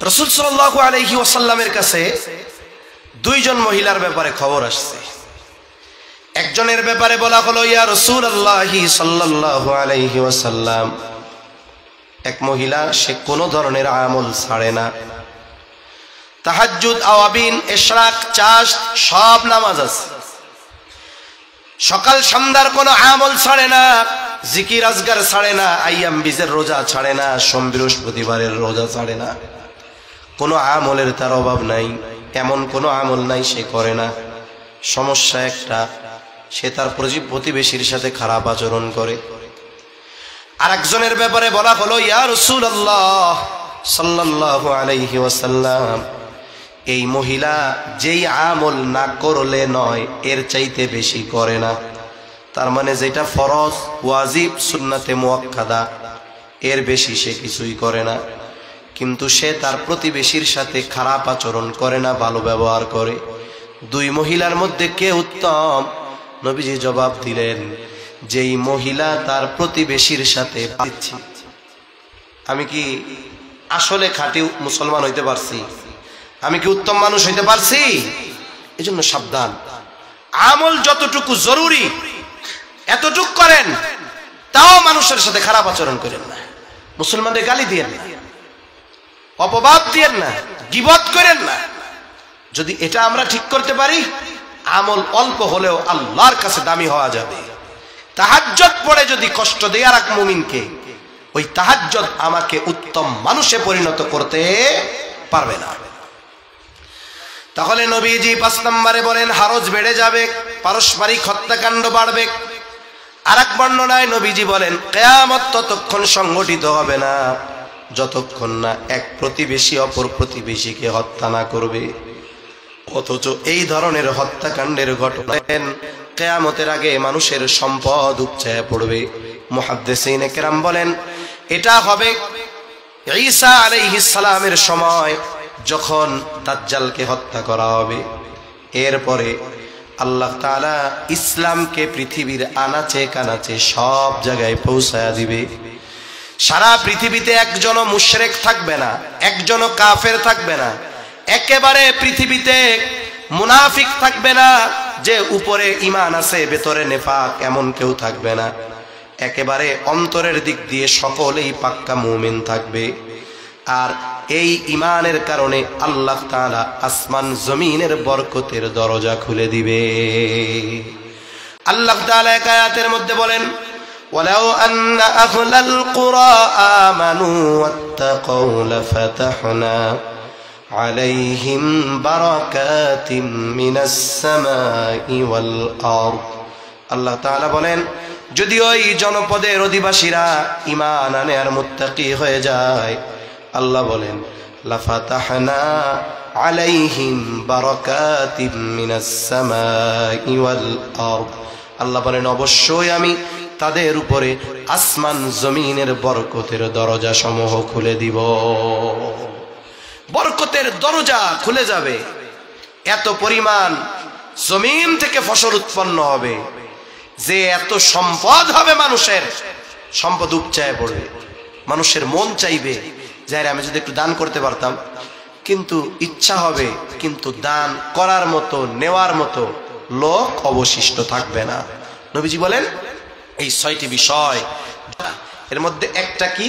রাসূল সাল্লাল্লাহু আলাইহি ওয়াসাল্লামের কাছে দুইজন মহিলার ব্যাপারে খবর আসছে। একজনের ব্যাপারে বলা হলো, ইয়া রাসূলুল্লাহ সাল্লাল্লাহু আলাইহি ওয়াসাল্লাম, এক মহিলা, সে কোনো ধরনের আমল ছাড়ে না। তাহাজ্জুদ, আওয়াবিন, ইশরাক, চাশ সব নামাজ আছে, সকাল সন্ধ্যার কোনো আমল ছাড়ে না, জিকির আজগার ছাড়ে না, আইয়াম বীজের রোজা ছাড়ে না, সোম বৃহস্পতিবারের রোজা ছাড়ে না। কোনো আমলের তার অভাব নাই, এমন কোনো আমল নাই সে করে না। সমস্যা একটা, সে তার প্রতিবেশীর সাথে খারাপ আচরণ করে। আর একজনের ব্যাপারে বলা হলো, ইয়া রাসূলুল্লাহ সাল্লাল্লাহু আলাইহি ওয়াসাল্লাম, এই মহিলা যেই আমল না করলে নয় এর চাইতে বেশি করে না। তার মানে যেটা ফরজ, ওয়াজিব, সুন্নাতে মুআক্কাদা, এর বেশি সে কিছুই করে না। কিন্তু সে তার প্রতিবেশীর সাথে খারাপ আচরণ করে না, ভালো ব্যবহার করে। দুই মহিলার মধ্যে কে উত্তম? নবীজি জবাব দিলেন, যেই মহিলা তার প্রতিবেশীর সাথে পাচ্ছি। আমি কি আসলে খাঁটি মুসলমান হইতে পারছি? আমি কি উত্তম মানুষ হইতে পারছি? এজন্য সাবধান। আমল যতটুকু জরুরি এতটুকু করেন, তাও মানুষের সাথে খারাপ আচরণ করেন না, মুসলমানদের গালি দিয়েন না, অপবাদ দিয়েন না, গীবত করেন না। যদি এটা আমরা ঠিক করতে পারি, আমল অল্প হলেও আল্লাহর কাছে দামি হওয়া যাবে। তাহাজ্জুদ পড়ে যদি কষ্ট দেয় আর এক মুমিনকে, ওই তাহাজ্জুদ আমাকে উত্তম মানুষে পরিণত করতে পারবে না। তাহলে নবীজি 5 নম্বরে বলেন, হারজ বেড়ে যাবে, পারস্পরিক হত্যাকাণ্ড বাড়বে। আর এক বর্ণনায় নবীজি বলেন, কিয়ামত ততক্ষণ সংগঠিত হবে না যতক্ষণ না এক প্রতিবেশী অপর প্রতিবেশীকে হত্যা না করবে। অথচ এই ধরনের হত্যাকাণ্ডের ঘটনা কিয়ামতের আগে মানুষের সম্পদ উপচে পড়বে। মুহাদ্দিসিনে কেরাম বলেন, এটা হবে ঈসা আলাইহিস সালামের সময়, যখন দাজ্জালকে হত্যা করা হবে। এরপরে আল্লাহ তাআলা ইসলামকে পৃথিবীর আনাচে কানাচে সব জায়গায় পৌঁছায়া দিবে। সারা পৃথিবীতে একজনও মুশরিক থাকবে না, একজনও কাফের থাকবে না, একেবারে পৃথিবীতে মুনাফিক থাকবে না, যে উপরে ঈমান আছে ভেতরে নেফাক, এমন কেউ থাকবে না। একেবারে অন্তরের দিক দিয়ে সকলেই পাক্কা মুমিন থাকবে। আর এই ঈমানের কারণে আল্লাহ তাআলা আসমান জমিনের বরকতের দরজা খুলে দিবে। আল্লাহ তাআলা এক আয়াতের মধ্যে বলেন, ওয়ালাউ আন্না আহলাল কুরা আমানু ওয়াত্তাকাউ লাফাতাহনা আলাইহিম বারাকাতিম মিনাস সামাই ওয়াল আরদ। আল্লাহ তাআলা বলেন, যদি ওই জনপদের অধিবাসীরা ঈমান আনে আর মুত্তাকি হয়ে যায়, আল্লাহ বলেন, লাফাতাহনা আলাইহিম বারাকাতিম মিনাস সামাই ওয়াল আরদ। আল্লাহ বলেন, অবশ্যই আমি তাদের উপরে আসমান জমিনের বরকতের দরজা সমূহ খুলে দিব। বরকতের দরজা খুলে যাবে, এত পরিমাণ জমিন থেকে ফসল উৎপন্ন হবে যে এত সম্পদ হবে, মানুষের সম্পদ উপচায় পড়বে। মানুষের মন চাইবে যে আমি যদি একটু দান করতে পারতাম, কিন্তু ইচ্ছা হবে, কিন্তু দান করার মতো নেওয়ার মতো লোক অবশিষ্ট থাকবে না। নবীজি বলেন, এই 6টি বিষয়, এর মধ্যে একটা কি?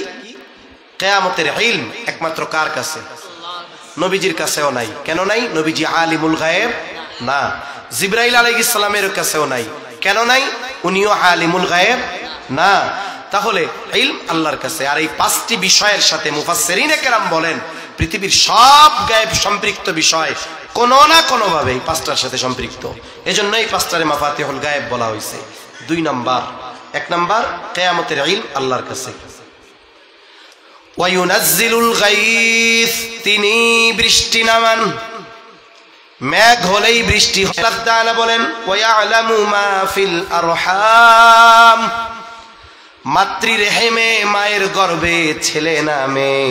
কিয়ামতের ইলম একমাত্র কার কাছে? নবীজির কাছেও নাই। কেন নাই? নবীজি আলিমুল গায়েব না। জিবরাইল আলাইহিস সালামের কাছেও নাই। কেন নাই? উনিও আলিমুল গায়েব না। তাহলে ইলম আল্লাহর কাছে। আর এই পাঁচটি বিষয়ের সাথে মুফাসসিরিনে কেরাম বলেন পৃথিবীর সব গায়েব সম্পৃক্ত বিষয় কোনো না কোনো ভাবে এই পাঁচটার সাথে সম্পৃক্ত। এজন্য এই পাঁচটারে মাফাতিহুল গায়েব বলা হয়েছে। 2 নাম্বার, 1 নাম্বার কিয়ামতের ইলম আল্লাহর কাছে। ওয়ায়ুনাজ্জিলুল গায়স, তিনি বৃষ্টি নামান, মেঘ হলেই বৃষ্টি হয়। আল্লাহ তাআলা বলেন ওয়ায়ালামু মা ফিল আরহাম, মাতৃ রেহেমে মায়ের গর্ভে ছেলে না মেয়ে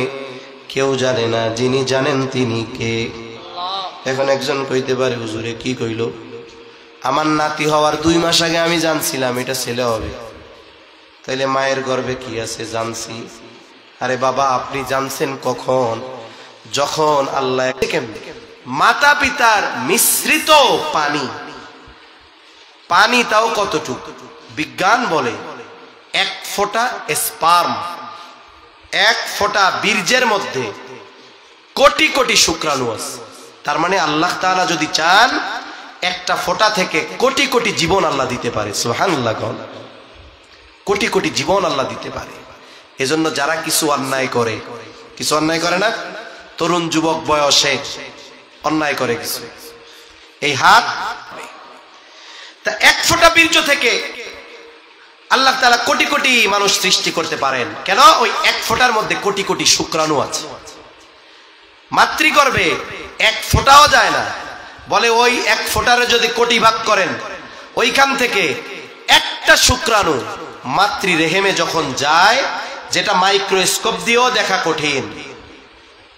কেউ জানে না, যিনি জানেন তিনি কে। এখন একজন কইতে পারে হুজুরে কি কইল, আমার নাতি হওয়ার 2 মাস আগে আমি জানছিলাম এটা ছেলে হবে, তাইলে মায়ের গর্ভে কি আছে জানছি। আরে বাবা আপনি জানছেন কখন? যখন আল্লাহ মাতা পিতার মিশ্রিত পানি তাও কতটুকু, বিজ্ঞান বলে 1 ফোঁটা স্পার্ম, 1 ফোঁটা বীর্যের মধ্যে কোটি কোটি শুক্রাণু আছে। তার মানে আল্লাহ তাআলা যদি চান একটা ফোঁটা থেকে কোটি কোটি জীবন আল্লাহ দিতে পারে। সুবহানাল্লাহ, কোটি কোটি জীবন আল্লাহ দিতে পারে। এজন্য যারা কিছু অন্যায় করে না, তরুণ যুবক বয়সে অন্যায় করে কিছু, এই হাত তা 1 ফোঁটা বীর্য থেকে আল্লাহ তাআলা কোটি কোটি মানুষ সৃষ্টি করতে পারেন। কেন? ওই 1 ফোঁটার মধ্যে কোটি কোটি শুক্রাণু আছে। মাতৃগর্ভে 1 ফোঁটাও যায় না, বলে ওই 1 ফোঁটারে যদি কোটি ভাগ করেন, ওইখান থেকে একটা শুক্রাণু মাতৃ রেহেমে যখন যায়, যেটা মাইক্রোস্কোপ দিয়েও দেখা কঠিন,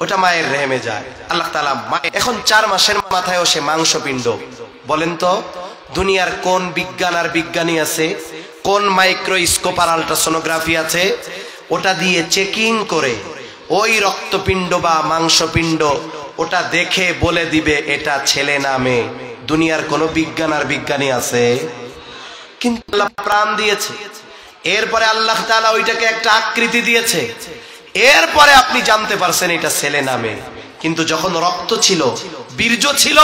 ওটা মায়ের রেহেমে যায়। আল্লাহ তাআলা এখন 4 মাসের মাথায়ও সে মাংসপিণ্ড। বলেন তো দুনিয়ার কোন বিজ্ঞান আর বিজ্ঞানী আছে, কোন মাইক্রোস্কোপ আর আল্ট্রাসোনোগ্রাফি আছে, ওটা দিয়ে চেকিং করে ওই রক্তপিণ্ড বা মাংসপিণ্ড ওটা দেখে বলে দিবে এটা ছেলে না মেয়ে? দুনিয়ার কোন বিজ্ঞান আর বিজ্ঞানী আছে? কিন্তু আল্লাহ প্রাণ দিয়েছে, এরপরে আল্লাহ তাআলা ওইটাকে একটা আকৃতি দিয়েছে, এরপরে আপনি জানতে পারছেন এটা ছেলে না মেয়ে। কিন্তু যখন রক্ত ছিল, বীর্য ছিল,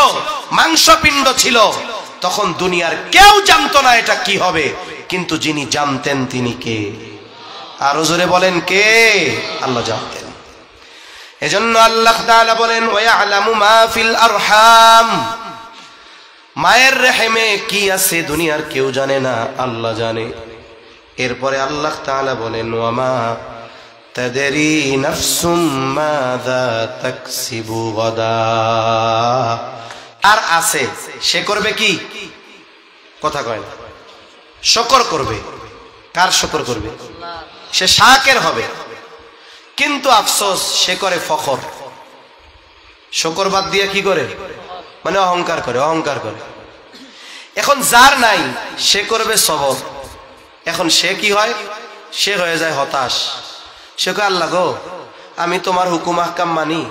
মাংসপিণ্ড ছিল, তখন দুনিয়ার কেউ জানতো না এটা কি হবে, কিন্তু যিনি জানতেন তিনি কে? আরো জোরে বলেন কে? আল্লাহ জানতেন। এজন্য আল্লাহ তাআলা বলেন ওয়ায়ালামু মা ফিল আরহাম, মায়ের রেহেমে কি আছে দুনিয়ার কেউ জানে না, আল্লাহ জানে। এরপরে আল্লাহ তাআলা বলেন ওয়ামা তাদরি নাফসুম মাযা তাকসিবু গাদা, আর আছে সে করবে কি? কথা কয় না, শুকর করবে। কার শুকর করবে? সে শাকির হবে, কিন্তু আফসোস সে করে ফখর। শুকর বাদ দিয়ে কি করে? মানে অহংকার করে। এখন যার নাই সে করবে সবর। এখন সে কি হয়? সে হয়ে যায় হতাশ। সে কয় আল্লাহ গো, আমি তোমার হুকুম আহকাম মানি,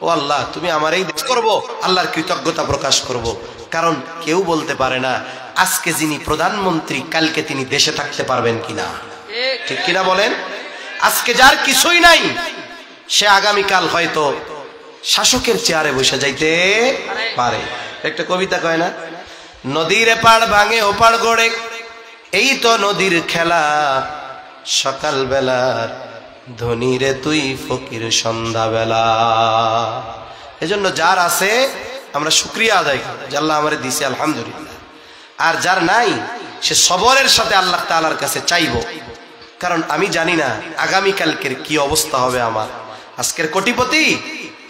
ও আল্লাহ তুমি আমারই করব, আল্লাহর কৃতজ্ঞতা প্রকাশ করব। কারণ কেউ বলতে পারে না আজকে যিনি প্রধানমন্ত্রী কালকে তিনি দেশে থাকতে পারবেন কিনা, ঠিক কিনা বলেন? আজকে যার কিছুই নাই সে আগামীকাল হয়তো শাসকের চেয়ারে বসে যাইতে পারে। একটা কবিতা কয় না, নদীর এপাড় ভাঙে ওপাড় গড়ে, এই তো নদীর খেলা, সকাল বেলার ধনী রে তুই ফকির সন্ধ্যাবেলা। এজন্য যার আছে আমরা শুকরিয়া আদায় করি যে আল্লাহ আমারে দিছে আলহামদুলিল্লাহ। আর যার নাই সে সবরের সাথে আল্লাহ তাআলার কাছে চাইবো, কারণ আমি জানি না আগামীকালকের কি অবস্থা হবে আমার। আজকের কোটিপতি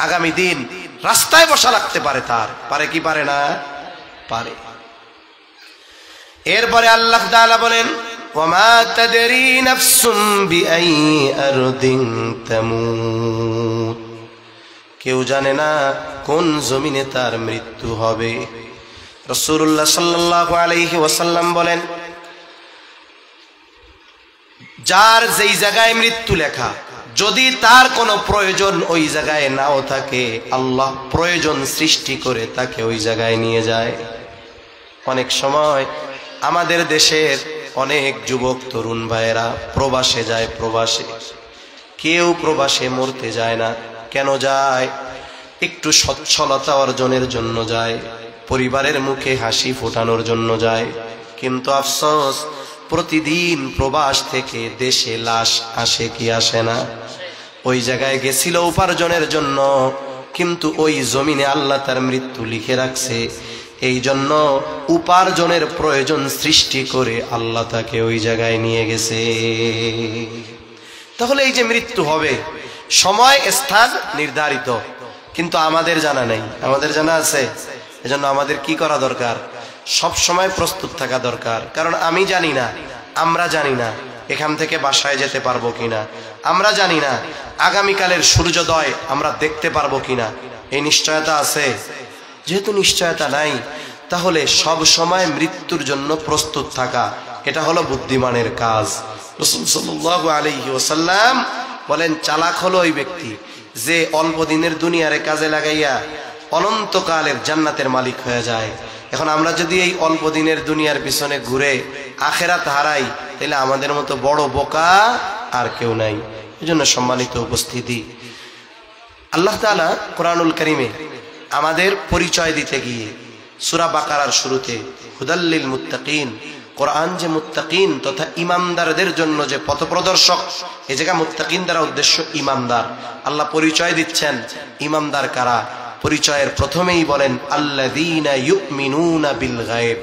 আগামী দিন রাস্তায় বসা লাগতে পারে, তার পারে কি পারে না? পারে। এরপরে আল্লাহ তাআলা বলেন ওয়ামা তাদরি নাফসুম বিআই আরদিন তামুত, কেউ জানে না কোন জমিনে তার মৃত্যু হবে। রাসূলুল্লাহ সাল্লাল্লাহু আলাইহি ওয়াসাল্লাম বলেন যার যেই জায়গায় মৃত্যু লেখা, যদি তার কোনো প্রয়োজন ওই জায়গায় নাও থাকে, আল্লাহ প্রয়োজন সৃষ্টি করে তাকে ওই জায়গায় নিয়ে যায়। অনেক সময় আমাদের দেশের অনেক যুবক তরুণ ভাইয়েরা প্রবাসে যায়, প্রবাসে কেউ প্রবাসে মরতে যায় না। কেন যায়? একটু সচ্ছলতা অর্জনের জন্য যায়, পরিবারের মুখে হাসি ফোটানোর জন্য যায়। কিন্তু আফসোস, প্রতিদিন প্রবাস থেকে দেশে লাশ আসে কি আসে না? ওই জায়গায় গেছিল উপার্জনের জন্য, কিন্তু ওই জমিনে আল্লাহ তার মৃত্যু লিখে রাখছে। এই জন্য উপার্জনের প্রয়োজন সৃষ্টি করে আল্লাহ তাকে ওই জায়গায় নিয়ে গেছে। তাহলে এই যে মৃত্যু হবে, সময় স্থান নির্ধারিত, কিন্তু আমাদের জানা নেই। আমাদের জানা আছে? এজন্য আমাদের কি করা দরকার? সব সময় প্রস্তুত থাকা দরকার। কারণ আমি জানি না, আমরা জানি না এখান থেকে বাসায় যেতে পারবো কিনা, আমরা জানি না আগামীকালের সূর্যোদয় আমরা দেখতে পারবো কিনা। এই নিশ্চয়তা আছে? যেহেতু নিশ্চয়তা নাই, তাহলে সব সময় মৃত্যুর জন্য প্রস্তুত থাকা, এটা হলো বুদ্ধিমানের কাজ। রাসূল সাল্লাল্লাহু আলাইহি ওয়াসাল্লাম বলেন, চালাক হলো ওই ব্যক্তি যে অল্প দিনের দুনিয়ারে কাজে লাগাইয়া অনন্তকালের জান্নাতের মালিক হয়ে যায়। এখন আমরা যদি এই অল্প দিনের দুনিয়ার পিছনে ঘুরে আখেরাত হারাই, তাহলে আমাদের মতো বড় বোকা আর কেউ নাই। এজন্য সম্মানিত উপস্থিতি, আল্লাহ তাআলা কোরআনুল কারীমে আমাদের পরিচয় দিতে গিয়ে সূরা বাকারার শুরুতে হুদাল্লিল মুত্তাকিন, কোরআন যে মুত্তাকিন তথা ইমানদারদের জন্য যে পথপ্রদর্শক, এই জায়গা মুত্তাকিন দ্বারা উদ্দেশ্য ইমানদার। আল্লাহ পরিচয় দিচ্ছেন ইমানদার কারা। পরিচয়ের প্রথমেই বলেন আল্লাযীনা ইউমিনুনা বিল গায়ব,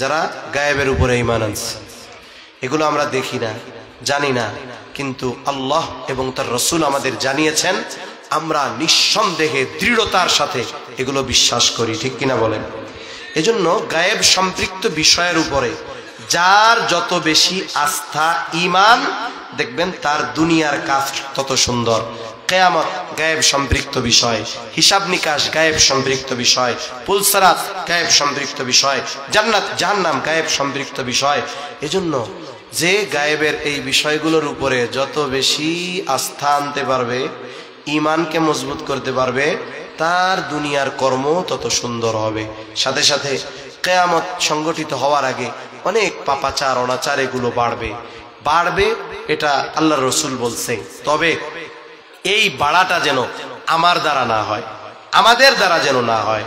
যারা গায়েবের উপরে ঈমান আনছে। এগুলো আমরা দেখি না, জানি না, কিন্তু আল্লাহ এবং তার রাসূল আমাদের জানিয়েছেন, আমরা নিঃসন্দেহে দৃঢ়তার সাথে এগুলো বিশ্বাস করি। ঠিক কিনা বলেন? এজন্য গায়েব সম্পৃক্ত বিষয়ের উপরে যার যত বেশি আস্থা ঈমান, দেখবেন তার দুনিয়ার কাজ তত সুন্দর। কিয়ামত গায়েব সম্পৃক্ত বিষয়, হিসাব নিকাশ গায়েব সম্পৃক্ত বিষয়, পুলসরাত গায়েব সম্পৃক্ত বিষয়, জান্নাত জাহান্নাম গায়েব সম্পৃক্ত বিষয়। এজন্য যে গায়েবের এই বিষয়গুলোর উপরে যত বেশি আস্থা আনতে পারবে, ঈমানকে মজবুত করতে পারবে, তার দুনিয়ার কর্ম তত সুন্দর হবে। সাথে সাথে কিয়ামত সংগঠিত হওয়ার আগে অনেক পাপাচার অনাচার এগুলো বাড়বে, এটা আল্লাহর রাসূল বলছে। তবে এই বাড়াটা যেন আমার দ্বারা না হয়, আমাদের দ্বারা যেন না হয়।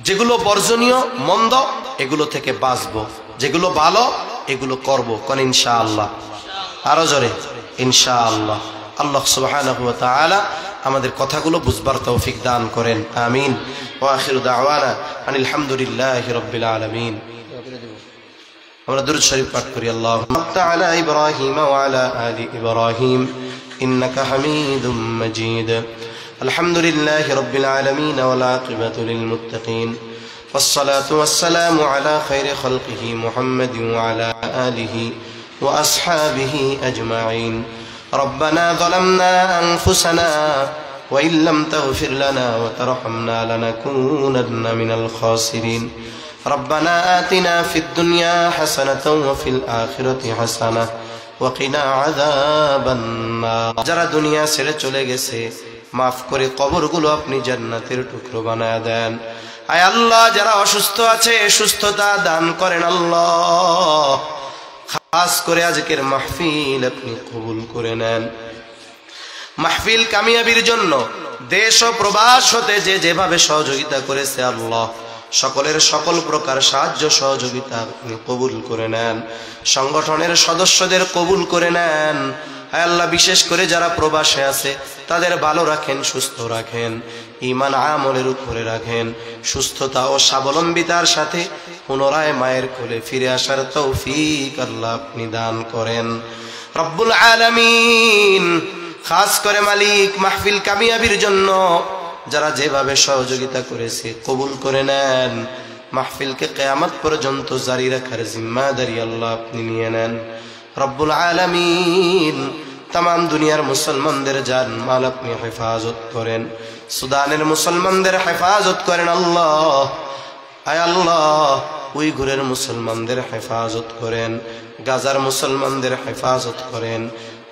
যেগুলো বর্জনীয় মন্দ, এগুলো থেকে বাঁচবো, যেগুলো ভালো এগুলো করব। কোন ইনশাআল্লাহ? আরো জোরে ইনশাআল্লাহ। আল্লাহ সুবহানাহু ওয়া তাআলা আমাদের কথাগুলো বুঝবার তৌফিক দান করেন। আমিন। ওয়া আখিরু দাওয়ানা আনিল হামদুলিল্লাহি রাব্বিল আলামিন। আমরা দুরূদ শরীফ পাঠ করি। আল্লাহুম্মা তাআলা ইব্রাহিম ওয়া আলা আলি ইব্রাহিম ইন্নাকা হামিদুম মাজিদ। আলহামদুলিল্লাহি রাব্বিল আলামিন ওয়াল আকিবাতু লিল মুত্তাকিন। والصلاة والسلام على خير خلقه محمد وعلى آله وأصحابه أجمعين. ربنا ظلمنا أنفسنا وإن لم تغفر لنا وترحمنا لنكونن من الخاسرين. ربنا آتنا في الدنيا حسنة وفي الآخرة حسنة وقنا عذاب النار. যারা দুনিয়া ছেড়ে চলে গেছে, মাফ করে কবরগুলো আপনি জান্নাতের টুকরো বানায় দেন। আয় আল্লাহ, যারা অসুস্থ আছে সুস্থতা দান করেন আল্লাহ। খাস করে আজকের মাহফিল আপনি কবুল করে নেন। মাহফিল কামিয়াবির জন্য দেশ ও প্রবাস হতে যে যেভাবে সহযোগিতা করেছে আল্লাহ, সকলের সকল প্রকার সাহায্য সহযোগিতা আপনি কবুল করে নেন। সংগঠনের সদস্যদের কবুল করে নেন। আয় আল্লাহ, বিশেষ করে যারা প্রবাসে আছে তাদের ভালো রাখেন, সুস্থ রাখেন, ঈমান আমলের উপরে রাখেন, সুস্থতা ও স্বাবলম্বিতার সাথে পুনরায় মায়ের কোলে ফিরে আসার তৌফিক আল্লাহ আপনি দান করেন রব্বুল আলামিন। খাস করে মালিক, মাহফিল কামিয়াবির জন্য যারা যেভাবে সহযোগিতা করেছে কবুল করে নেন। মাহফিলকে কিয়ামত পর্যন্ত জারি রাখার জিম্মাদারি আল্লাহ আপনি নিয়ে নেন রব্বুল আলামিন। तमाम दुनियार मुसलमानদের जान माल अपनी हिफाजत करें। सुदानेर मुसलमानদের हिफाजत करें अल्लाह। आय अल्लाह, उइगुरेर मुसलमानদের हिफाजत करें। गाजार मुसलमानদের हिफाजत करें।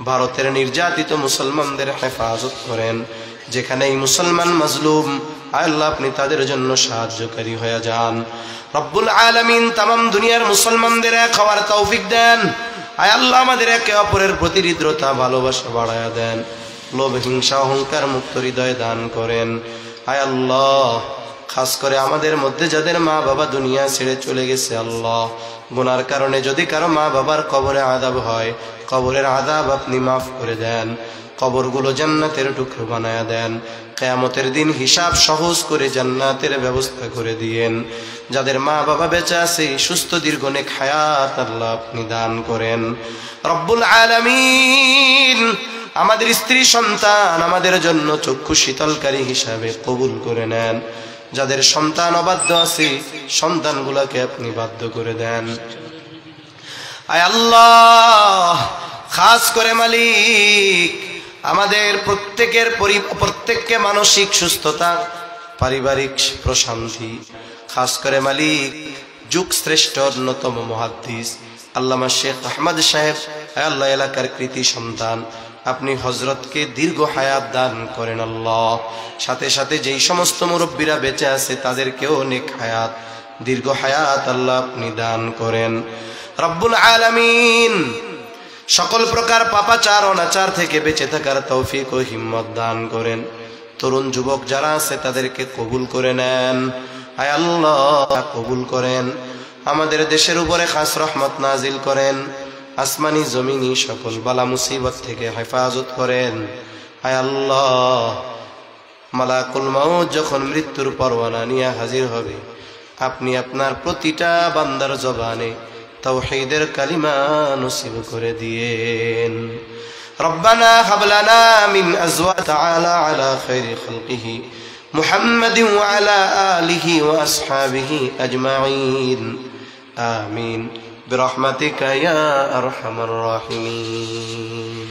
भारतेर निर्यातित मुसलमानদের हिफाजत करें। যেখানেই মুসলমান মাজলুম, আয় আল্লাহ আপনি তাদের জন্য সাহায্যকারী হয়ে যান রব্বুল আলামিন। तमाम দুনিয়ার মুসলমানদের এক হওয়ার তৌফিক দেন। আয় আল্লাহ, আমাদের একে অপরের প্রতি হৃদ্রতা ভালোবাসা বাড়ায়া দেন। লোভ হিংসা অহংকার মুক্ত হৃদয় দান করেন। আয় আল্লাহ, খাস করে আমাদের মধ্যে যাদের মা বাবা দুনিয়া ছেড়ে চলে গেছে, আল্লাহ গুনার কারণে যদি কারো মা বাবার কবরে আযাব হয়, কবরের আযাব আপনি মাফ করে দেন, কবরগুলো জান্নাতের টুকরো বানায়া দেন, কিয়ামতের দিন হিসাব সহজ করে জান্নাতের ব্যবস্থা করে দিয়েন। যাদের মা বাবা বেঁচে আছে সুস্থ দীর্ঘ নেক হায়াত আল্লাহ আপনি দান করেন। রব্বুল আলামিন আমাদের স্ত্রী সন্তান আমাদের জন্য চক্ষু শীতলকারী হিসাবে কবুল করে নেন। যাদের সন্তান অবাধ্য আছে সন্তানগুলোকে আপনি বাধ্য করে দেন। আয় আল্লাহ, খাস করে মালিক আমাদের প্রত্যেককে মানসিক সুস্থতা, পারিবারিক প্রশান্তি, খাস করে মালিক যুগ শ্রেষ্ঠ অন্যতম মুহাদ্দিস আল্লামা শেখ আহমদ সাহেব, আল্লাহ এলাকার কৃতি সন্তান, আপনি হযরতকে দীর্ঘ হায়াত দান করেন আল্লাহ। সাথে সাথে যেই সমস্ত মুরব্বীরা বেঁচে আছে তাদেরকেও নেক হায়াত, দীর্ঘ হায়াত আল্লাহ আপনি দান করেন। রব্বুল আলামিন সকল প্রকার পাপাচার অনাচার থেকে বেঁচে থাকার তৌফিক ও হিম্মত দান করেন। তরুণ যুবক যারা আছে তাদেরকে কবুল করে নেন। আয় আল্লাহ কবুল করেন। আমাদের দেশের উপরে খাস রহমত নাজিল করেন। আসমানি জমিনি সকল বালা মুসিবত থেকে হেফাজত করেন। আয় আল্লাহ, মালাকুল মাউত যখন মৃত্যুর পরওয়ানা নিয়ে হাজির হবে, আপনি আপনার প্রতিটা বান্দার জবানে তাওহীদের কালিমা নসিব করে দিয়েন। রব্বানা হাব লানা মিন আজওয়াজিনা তাআলা আলা খায়রি খালকিহি মুহাম্মাদিন ওয়া আলা আলিহি ওয়া আসহাবিহি আজমাইন। আমিন বিরহমাতিকা ইয়া আরহামার রাহিমিন।